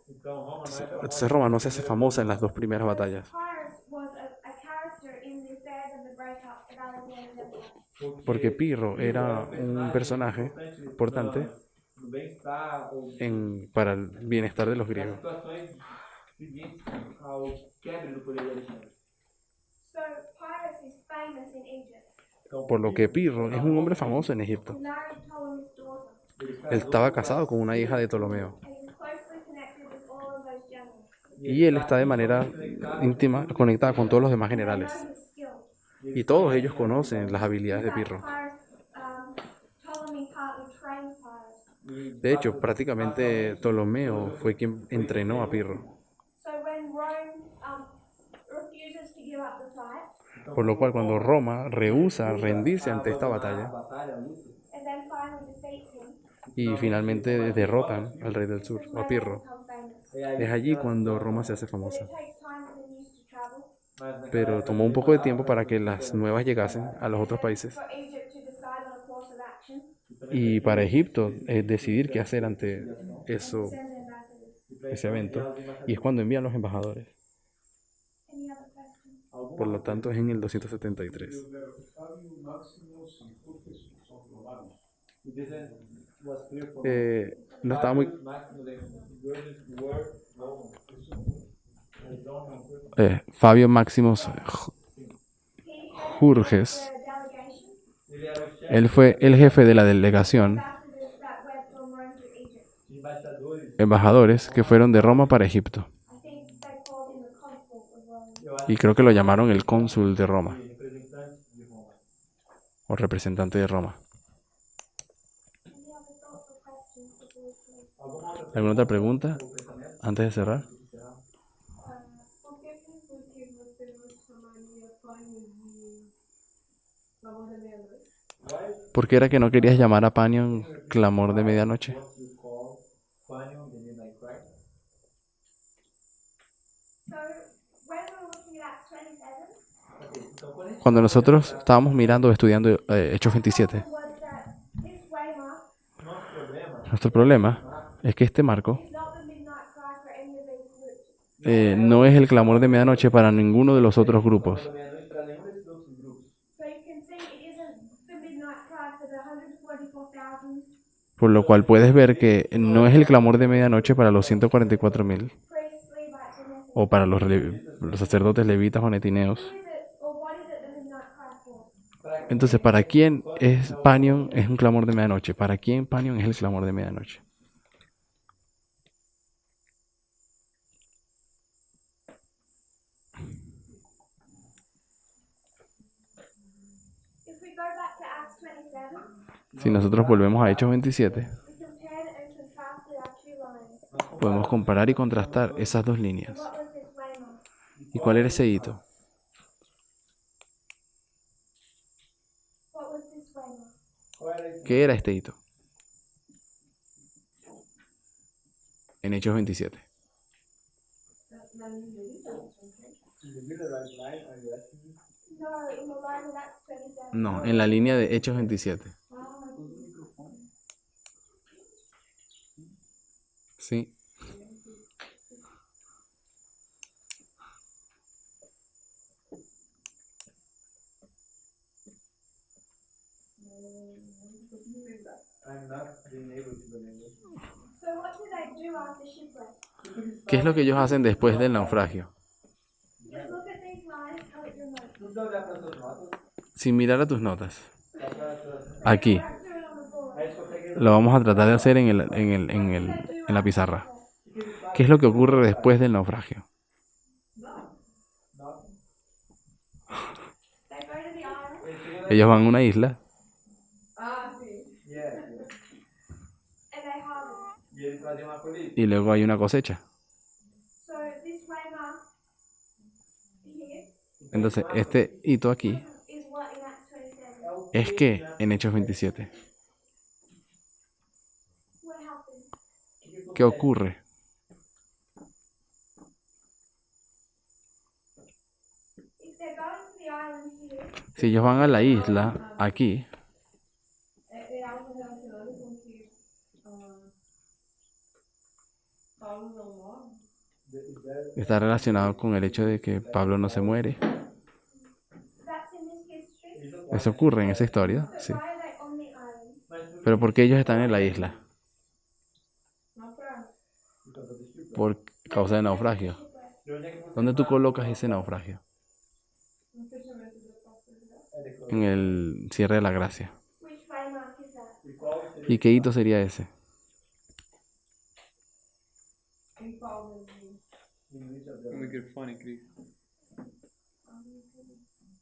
Entonces Roma no se hace famosa en las dos primeras batallas, Pyrrhus was a character in the affairs of the breakup of Alexander's empire. porque Pirro era un personaje importante No bem-estar ou para el bienestar de los nas griegos. situações seguintes ao quebre do poder de Alexandre. So Pyrrhus is famous in Egypt. Por lo que Pirro es un hombre famoso en Egipto. He married Ptolemy's daughter, Él estaba casado con una hija de Ptolomeo. and he's closely connected with all of those generals. Y él está de manera íntima conectado con todos los demás They generales. know his skill. Y todos ellos conocen las habilidades de In fact, Pirro. Ptolemy partly trained Pyrrhus. De hecho, prácticamente Ptolomeo fue quien entrenó a Pirro. So when Rome refuses to give up the fight, Por lo cual, cuando Roma rehúsa rendirse ante esta batalla Batalha, a luta, and then finally defeats him, y finalmente derrotan al rey del sur, is o when a they Pirro, become famous. es allí cuando Roma se hace But famosa. it takes time for the news to travel. mas naquela Pero época tomó un poco de tiempo para que las nuevas llegasen a los otros países. For Egypt to decide on a course of action, Y para Egipto decidir qué hacer ante eso, send ambassadors. ese evento. Y es cuando envían los embajadores. Any other questions? Por lo tanto, es en el 273. It didn't was clear for No estaba muy... Maximus and Gorgias were Roman. Fabio Máximos He headed Jurges, the delegation, Ele era o chefe él fue el jefe de la delegación, ambassadors that went from Rome to Egypt. de embaixadores. embajadores que fueron de Roma para Egipto. I think they called him the consul of Rome. Eu acho Y creo que lo llamaron el cónsul de Roma, que representante de Roma. o representante de Roma. Any other thoughts or questions before we close? ¿Alguna otra pregunta O pensamento? antes de cerrar? Por que você não chamaria Pânios de Clamor da Meia-Noite? ¿Por qué era que no querías llamar a Panion clamor de medianoche? What you call Panion the Midnight Cry? So when we were looking at Acts 27, Ok, então quando a gente Cuando nosotros estábamos mirando o estudiando Hechos 27, was that this waymark nosso problema nuestro problema es que este marco is not the midnight cry for any of these groups. no es el clamor de medianoche para ninguno de los otros grupos. da meia-noite para nenhum desses outros grupos. So you can see it isn't the midnight cry for the 144,000 Por lo cual puedes ver que no es el clamor de medianoche para los 144,000 priests, Levites, and Nethinim. o para los sacerdotes levitas o netineos. Who is it, or what is it the midnight cry for? Entonces, ¿para quién es Panion es un clamor de medianoche? ¿Para quién Panion es el clamor de medianoche? If we go back to Acts 27, Si nosotros volvemos a Hechos 27, we compared and contrasted our two lines. podemos comparar y contrastar esas dos líneas. What was this waymark? ¿Y cuál era ese hito? What was this waymark? Qual era esse? ¿Qué era este hito? En Hechos 27. Na linha de In the middle right line, are you asking me? No, in the line of Acts 27. No, en la línea de Hechos 27. Sí. I'm not being able to remember. So what do they do after shipwreck? ¿Qué es lo que ellos hacen después del naufragio? Just look at these lines, look at your notes. Não precisa olhar para suas notas, Sin mirar a tus notas. só para suas... Aquí. Work through it on the board. A gente consegue... Lo vamos a tratar de hacer en la pizarra. ¿Qué es lo que ocurre después del naufragio? They go to the island Ellos van a una isla Ah, sí. Yeah. and they harvest. E eles fazem uma colheita. y luego hay una cosecha. So this waymark here Entonces, este hito aquí is what in Acts 27. es que en Hechos 27. What happens? ¿Qué ocurre? If they're going to the island here, Si ellos van a la isla aquí, É algo relacionado com que Paulo não morre? está relacionado con el hecho de que Pablo no se muere. that's in this history. Eso ocurre en esa historia, But sí. why are they on the island? Pero ¿por qué ellos están en la isla? Não pra... Por causa del naufragio. Shipwreck. ¿Dónde tú colocas ese naufragio? No fechamento da porta de graça. En el cierre de la gracia. Which waymark is that? ¿Y qué hito sería ese? Em Paulo de... O microfone, Cris.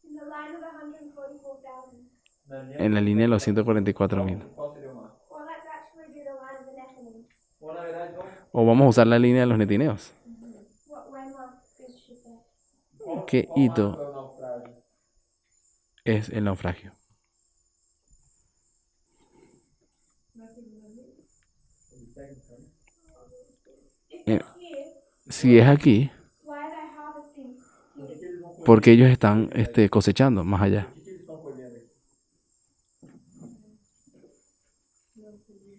In the line of 144,000. En la línea de los 144.000. Qual seria o mapa? Well, let's actually do the line of the Nephilim. Ou na verdade, vamos... O vamos a usar la línea de los netineos. What waymark is shipwreck? ¿Qué Qual hito mapa é o naufrágio? es el naufragio? Na segunda vez? Ele segue, então. If Yeah. it's here, Si es aquí, why are they harvesting O que here? que eles vão colher? porque ellos están cosechando más allá. O que que eles estão colhendo aqui? Não podia.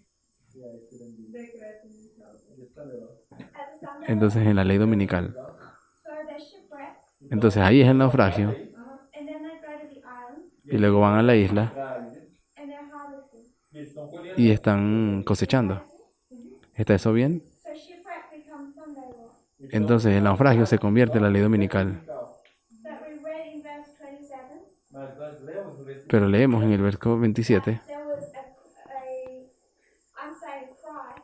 E aí, Cirandinho? Decreto inicial. Eles estão ali, ó. At the Sunday. Entonces en la ley dominical. So they're shipwrecked, Entonces ahí es el naufragio. and then they go to the island, Y luego van a la isla and they're harvesting. E eles estão colhendo. y están cosechando. ¿Está eso bien? So shipwreck becomes Sunday law. Entonces el naufragio se convierte en la ley dominical. That we read in verse 27. Mas nós lemos no versículo Pero leemos en el verso 27 There was I'm saying cry,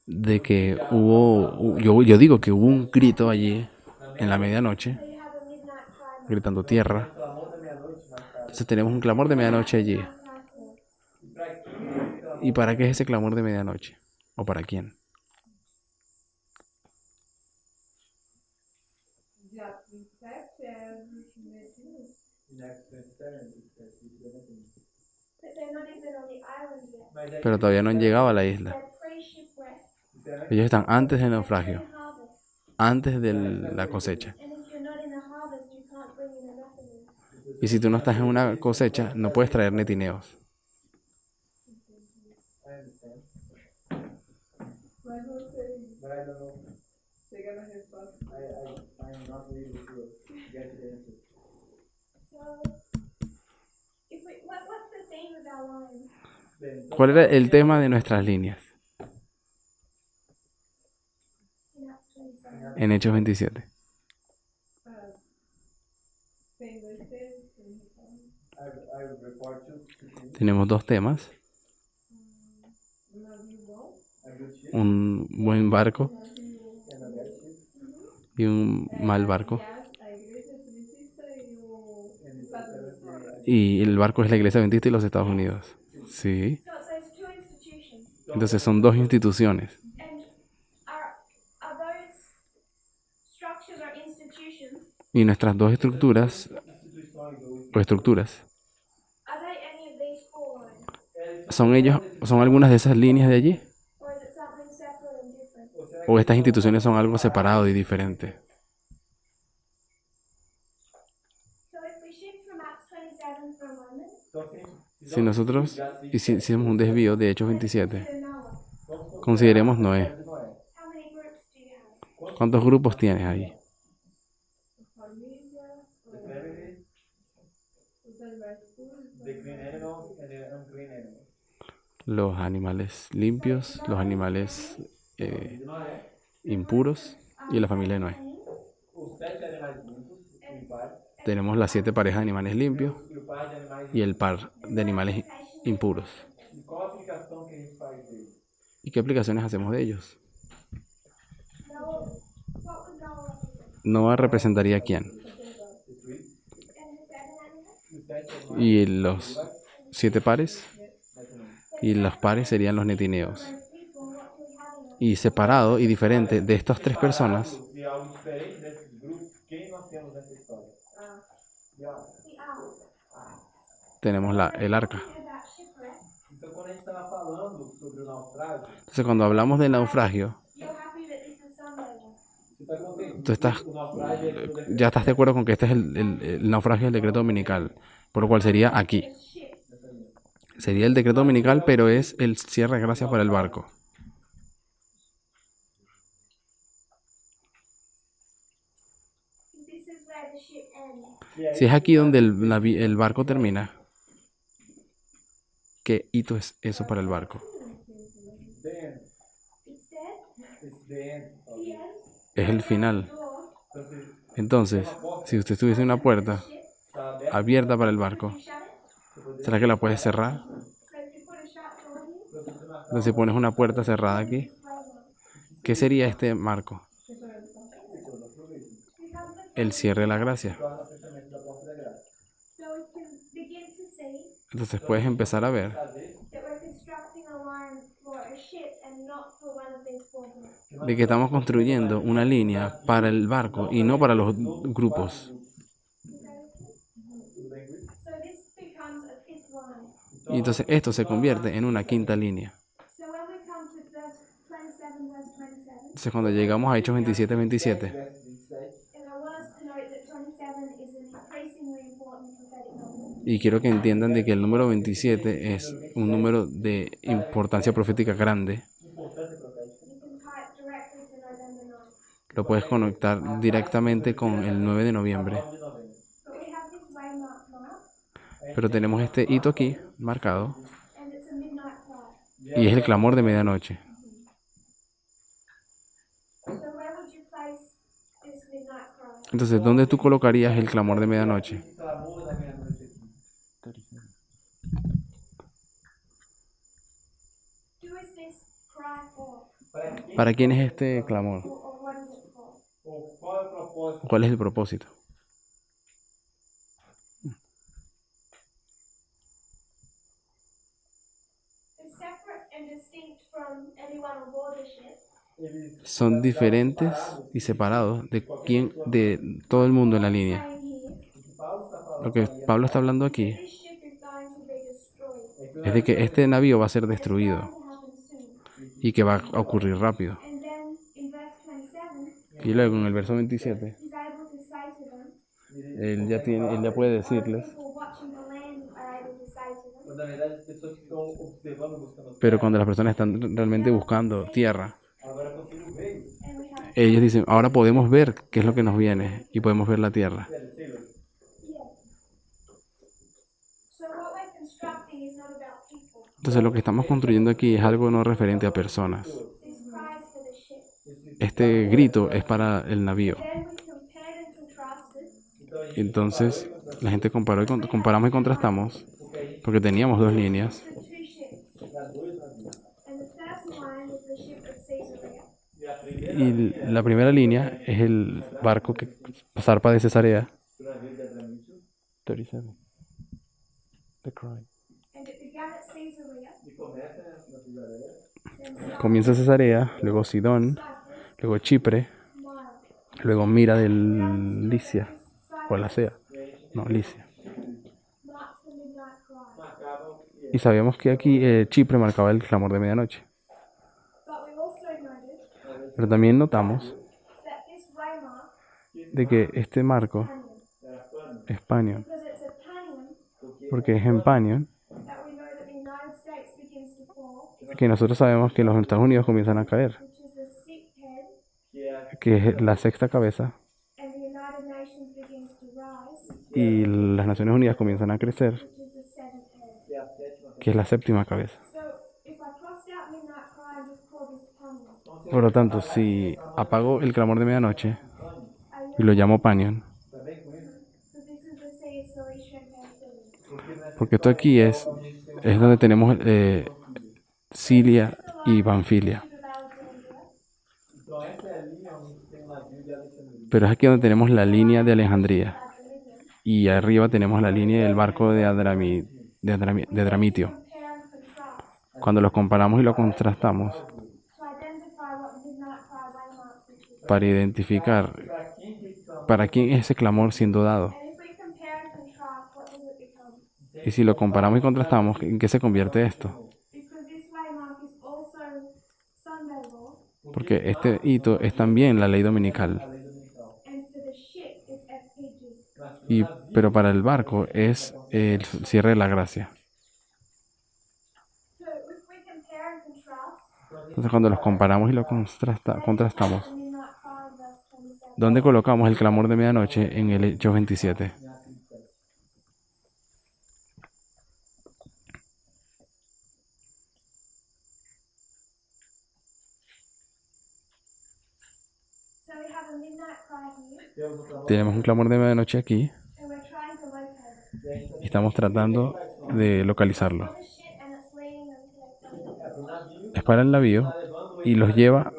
de que hubo, yo digo que hubo un grito allí en la medianoche, so you have a midnight cry. gritando tierra. clamor da meia-noite mais tarde. Entonces tenemos un clamor de medianoche allí. Cry for. E para quem é esse clamor? ¿Y para qué es ese clamor de medianoche? ¿O para quién? De Atos 27 é dos metidos. Em Acts 27, But they're not even on the island yet. Mas aí, Pero todavía no han llegado a la isla. They're pre-shipwreck. sinceramente, Ellos están antes del They're naufragio, pre-harvest. antes de la cosecha. And if you're not in the harvest, you can't bring in a Nephilim. Y si tú no estás en una cosecha, no puedes traer netineos. I understand. Mas você But I don't know. chega na resposta. I'm not able to get the answer. So, what's the theme of our lines? Bem, então, ¿Cuál era el tema de nuestras líneas In Acts 27. en Hechos 27? Ah, tem dois temas, tem I would report to you Tenemos dos temas, um navio bom, a good ship un buen barco um navio and a bad ship. y un mal barco. a igreja adventista e o And it's Estados Unidos. Y el barco es la Iglesia Adventista y los Estados Unidos. Sí. So it's two institutions. Entonces son dos instituciones. And are those structures or institutions, Y nuestras dos estructuras Instituições ou o estructuras are they any of these four lines? son algunas de esas líneas de allí. Or is it something separate and different? ou será O estas instituciones son algo separado y diferente. So if we shift from Acts 27 for a moment, então, Si nosotros hicimos un desvío de Hechos 27, consider Noah. vamos consideremos Noé. de Noé. How ¿Cuántos grupos tienes ahí? Familia, The family, os animais puros, the clean animals, and the unclean animals. Los animales limpios, los animales De Noé, impuros y la familia de Noé. os 7 animais limpos, o impar, Tenemos las 7 parejas de animales limpios e o par de animais y el par de animales impuros. E qual a aplicação que a gente faz deles? ¿Y qué aplicaciones hacemos de ellos? Noah representaría a quién. Y los 7 pares y los pares serían los netineos. Y separado y diferente de estas 3 personas E algo diferente desses grupos, quem nós temos nessa história? E ó, tenemos el arca. então quando a gente estava falando sobre o naufrágio, Entonces cuando hablamos del naufragio, você está contente? tú estás, O naufrágio é aquilo ya estás de acuerdo con que este es el naufragio del decreto dominical, por lo cual sería aquí. Sería el decreto dominical, pero es el cierre de gracia para el barco. Si es aquí donde el barco termina, ¿qué hito es eso para el barco? dentro, esse dentro, talvez. Es el final. Então, se Entonces, si usted tuviese una puerta está aberto, abierta para el barco, ¿será que la puedes cerrar? Entonces, si pones una puerta cerrada aquí, ¿qué sería este marco? El cierre de la gracia. torna o fechamento da porta da graça. Entonces puedes empezar a ver de que estamos construyendo una línea para el barco y no para los grupos. Tudo bem com isso? Y entonces esto se convierte en una quinta línea. Entonces cuando llegamos a Hechos 27:27, Verso 27. y quiero que entiendan de que el número 27 es un número de importancia profética grande, Importância profética. lo puedes conectar directamente con el 9 de noviembre. 9 de novembro. Pero tenemos este hito aquí marcado y es el clamor de medianoche. Entonces, ¿dónde tú colocarías el clamor de medianoche? Esse clamor da meia-noite aqui. Para quem? ¿Para quién es este clamor? Ou qual é o propósito? ¿Cuál es el propósito? Eles Son diferentes y separados de todo el mundo en la línea. Paulo está falando Lo que Pablo está hablando aquí é que es de que este navío va a ser destruido y que va a ocurrir rápido. Y luego en el verso 27, él ya puede decirles, na verdade as pessoas que estão observando, buscando pero cuando las personas están realmente buscando tierra, agora consigo ver isso. ellos dicen, ahora podemos ver qué es lo que nos viene y podemos ver la tierra. Entonces lo que estamos construyendo aquí es algo no referente a personas. Este grito es para el navío. Entonces la gente comparó comparamos y contrastamos porque teníamos 2 líneas. Y la primera línea es el barco que zarpa de Cesarea. 37. The Cry. Comienza Cesarea, luego Sidón, luego Chipre, luego Mira de Licia, o Lacea, no, Licia. Y sabíamos que aquí Chipre marcaba el clamor de medianoche. Pero también notamos de que este marco es Panion, porque es en Panion que nosotros sabemos que los Estados Unidos comienzan a caer, que es la sexta cabeza, and the United Nations begins to rise, y las Naciones Unidas comienzan a crecer, which is the seventh head. que é a sétima. que es la séptima cabeza. So if I crossed out midnight cry and just called this Panya, Por lo tanto, si apago el clamor de medianoche are y you lo llamo Panion, Também com isso? because this is the sea of Cilicia and Pamphylia. Porque nessa porque esto aquí es donde tenemos Cilia y Panfilia, Of Alexandria, Então essa é a linha onde tem o navio de Alexandria. pero es aquí donde tenemos la línea de Alejandría, Babylonian. y arriba tenemos la línea del barco de Adramitio. Compare and contrast Cuando los comparamos y los contrastamos, to identify what midnight cry waymarks is. para identificar Para quem que são? para quién es ese clamor siendo dado. And if we compare and contrast, what does it become? Y si lo comparamos y contrastamos, ¿en qué se convierte esto? Because this waymark is also Sunday law, Porque este hito es también la ley dominical, A lei dominical. and for the ship it's FPG. Mas pero para el barco es el cierre de la gracia. So if we compare and contrast, Entonces cuando los comparamos y los contrastamos, the midnight cry, verse 27. ¿dónde colocamos el clamor de medianoche en el Hechos 27? So we have a midnight cry here, temos o clamor Tenemos un clamor de medianoche aquí and we're trying to locate it. y estamos tratando de localizarlo. For the ship, and it's leading them to their place. pro navio, Es para el navío y los lleva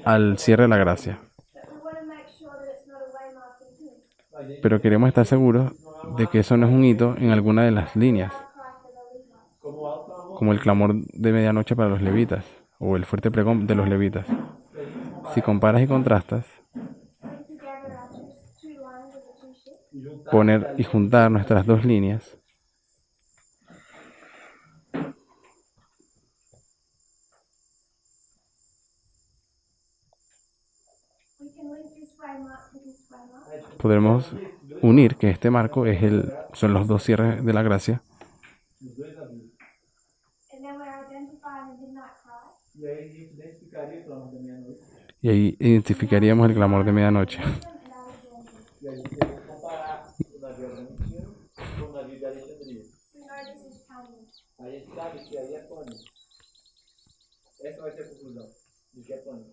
al cierre de la gracia. But we want to make sure that it's not a waymark in here. Pero queremos estar seguros de que eso no es un hito en alguna de las líneas, Cry for the Levites. como alto amor, como el clamor de medianoche para los levitas o el fuerte pregón de los levitas. Si comparas y contrastas, Put together our two lines of the two ships. e juntar poner y juntar nuestras dos líneas, We can link this waymark to this waymark. podremos unir que este marco son los dos cierres de la gracia, os dois navios. And then we're identifying the midnight cry. E aí a gente identificaria o clamor da meia-noite. y ahí identificaríamos el clamor de medianoche. And Alexandria. E a gente teria que comparar o navio argentino com o navio de Alexandria. We know this is Panya. Aí a gente sabe que aí é Pânia. Essa vai ser a conclusão, de que é Pânia.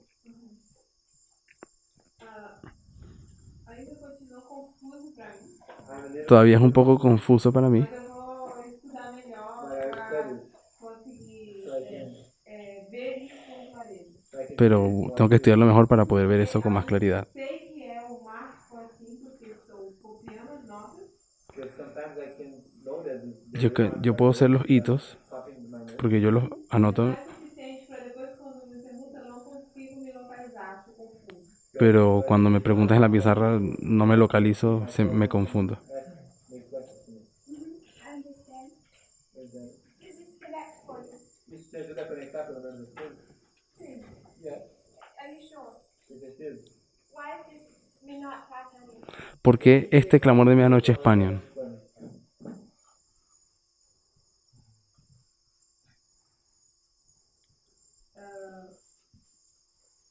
Ainda continua confuso pra mim, A maneira Todavía es un poco confuso para mí, mas eu vou estudar melhor vai pra sério, conseguir vai entender. ver isso com clareza. Vai que- pero tengo que estudiarlo mejor para poder ver eso con más claridad. Sei que é o marco assim, porque estou copiando as notas, Because sometimes I can know that Yo puedo hacer los hitos copying my notes. porque yo los anoto, não é suficiente para depois quando me perguntam eu não consigo me localizar, estou confuso. pero cuando me preguntas en la pizarra no me localizo, me confundo. Makes sense to me. Understand? Pois é. Does this connect for you? Isso te ajuda a conectar pelo menos as coisas? Yeah. Are you sure? Com certeza. Why is this midnight cry Panya? ¿Por qué este clamor de medianoche es Panion? Pânia.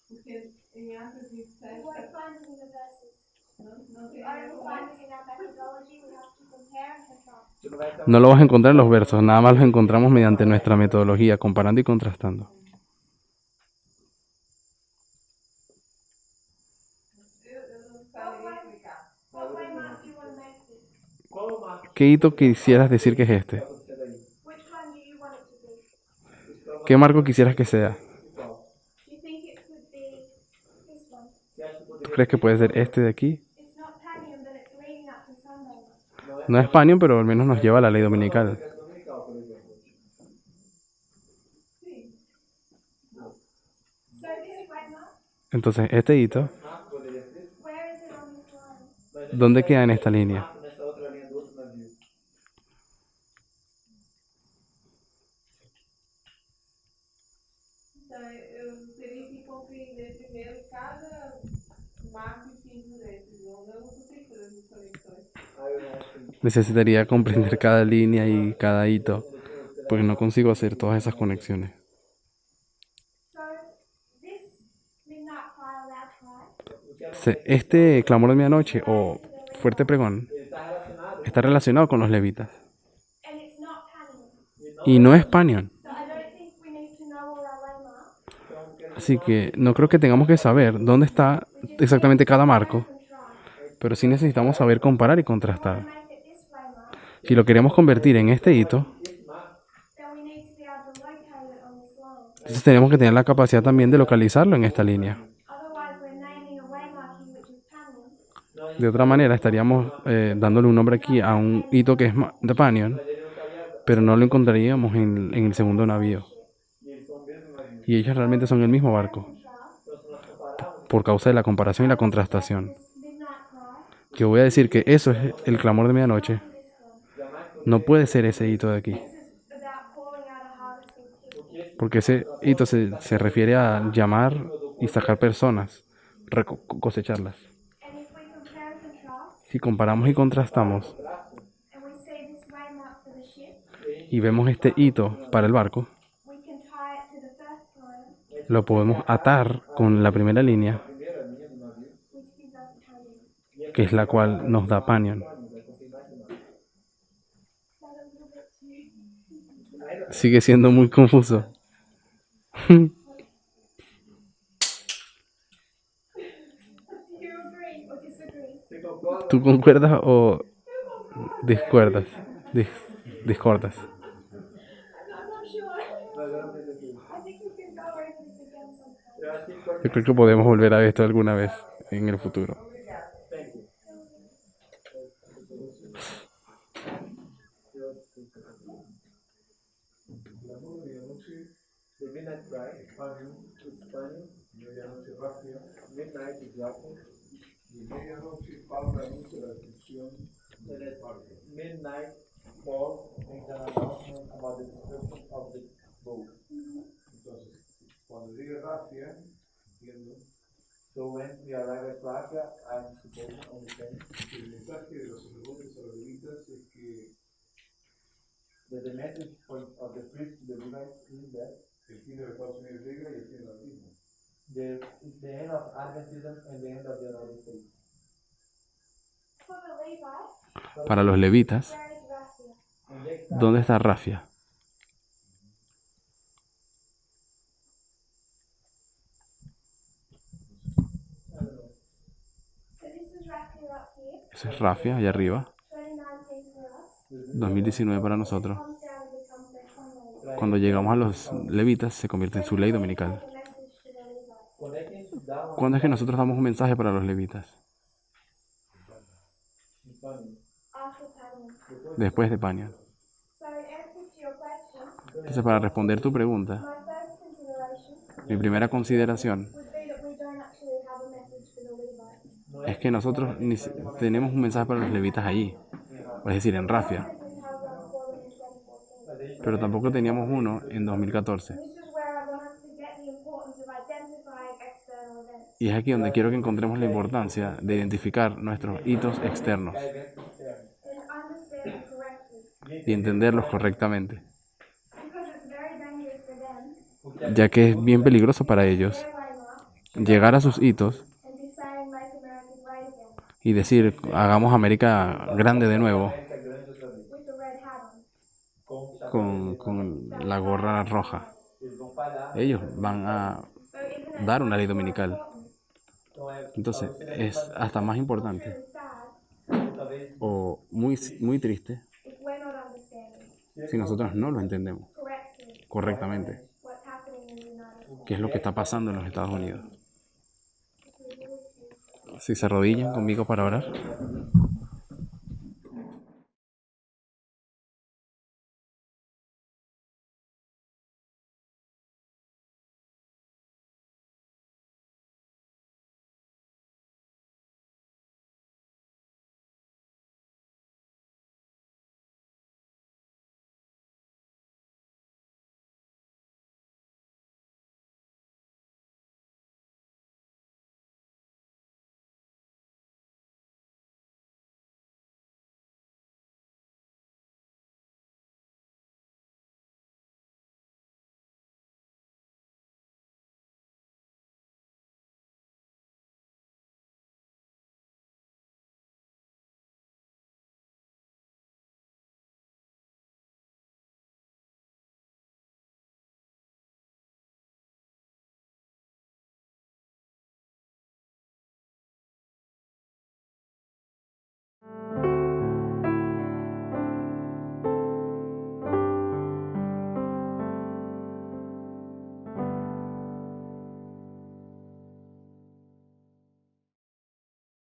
Porque em Atos 27 We won't find it in the verses. não We tem only find it in our methodology. We have to compare and contrast. Você não vai estar No lo vas a encontrar en los versos, nada más los encontramos mediante nuestra metodología, comparando y contrastando. eu não saberia explicar. What waymark do you want to make this? Qual o marco ¿Qué hito quisieras decir que es que este? vai acontecer daí? Which one do you want it to be? Esse ¿Qué marco quisieras que sea? qual? Do you think it could be this one? Você acha que poderia ¿Crees que puede ser este de aquí? It's not Panion, but it's leading up to Sunday. No es Panion, pero al menos nos lleva a la ley dominical. ser dominical, por exemplo? So this waymark, Entonces, este hito, Marco poderia ser? where is it on this line? Mas a ¿dónde gente queda vai en ter esta línea? Marco nessa outra linha do outro navio. Então eu teria que compreender primeiro cada marco e símbolo desses, eu não consigo fazer essas conexões. Ah, eu não acho que Necesitaría comprender cada línea y cada hito, porque no consigo hacer todas esas conexiones. So this midnight cry allows Este clamor de medianoche o fuerte pregón está relacionado con los levitas. And it's not Panion. Y no es Panion. So I don't think we need to know all our waymarks. Así que no creo que tengamos que saber dónde está exactamente cada marco, pero sí necesitamos saber comparar y contrastar. Make it this waymark, Si lo queremos convertir en este hito, then we need to be able to locate it on this line. entonces tenemos que tener la capacidad también de localizarlo en esta línea. Otherwise, we're naming a waymark here which is Panion. De otra manera, estaríamos dándole un nombre aquí a un hito que es de Panion, pero no lo encontraríamos en el segundo navío. Y ellos realmente son el mismo barco, por causa de la comparación y la contrastación. Midnight cry. Yo voy a decir que eso es el clamor de medianoche. No puede ser ese hito de aquí, This is about calling out a harvest of people. porque ese hito se refiere a llamar y sacar personas, cosecharlas. And if we compare and contrast, Si comparamos y contrastamos and we see this waymark for the ship, y vemos este hito para el barco, we can tie it to the first line, lo podemos atar con la primera línea, which gives us Panion. que es la cual nos da Panion. That a little bit too. Sigue siendo muy confuso. Do you agree or disagree? ¿Tú concuerdas o discuerdas? Discordas. I'm not sure. I think we can go over this again sometime. Yo creo que podemos volver a esto alguna vez en el futuro. The midnight cry, it's funny, midnight is laughing, midnight falls makes an announcement about the destruction of the boat. So when we arrive at Rafia, I'm supposed to understand that the message of the priest to the Levites is that it's the end of Adventism and the end of the United States. For the Levites, Para los levitas, where is Raphia? And they ¿dónde está Rafia? So this is Raphia up here, Esa es Rafia, allá arriba. 2019 for us. 2019 para nosotros. Comes down and becomes their Sunday. Cuando llegamos a los levitas, se convierte en su ley dominical. Take a message to the Levites. connecting down ¿Cuándo es que nosotros damos un mensaje para los levitas? and funny. After Panion. Después de Panion. So in answer to your question, Entonces, para responder tu pregunta, my first consideration mi primera consideración would be that we don't actually have a message for the Levites. es que nosotros tenemos un mensaje para los levitas allí, es decir, en Rafia, We have one for them in 2014. pero tampoco teníamos uno en 2014. This is where I want us to get the importance of identifying external events. Y es aquí donde quiero que encontremos la importancia de identificar nuestros hitos externos And understand them correctly. y entenderlos correctamente, Because it's very dangerous for them, ya que es bien peligroso para ellos their waymark, llegar a sus hitos and be saying make America great again, y decir, hagamos América grande de nuevo, with the red hat on. con la gorra roja. Ellos van a So isn't it dar una ley dominical. important? Entonces, es hasta más importante Really sad o muy triste if we're not understanding si nosotros no lo entendemos correctamente, what's happening in the United States. qué es lo que está pasando en los Estados Unidos. Si se arrodillan conmigo para orar.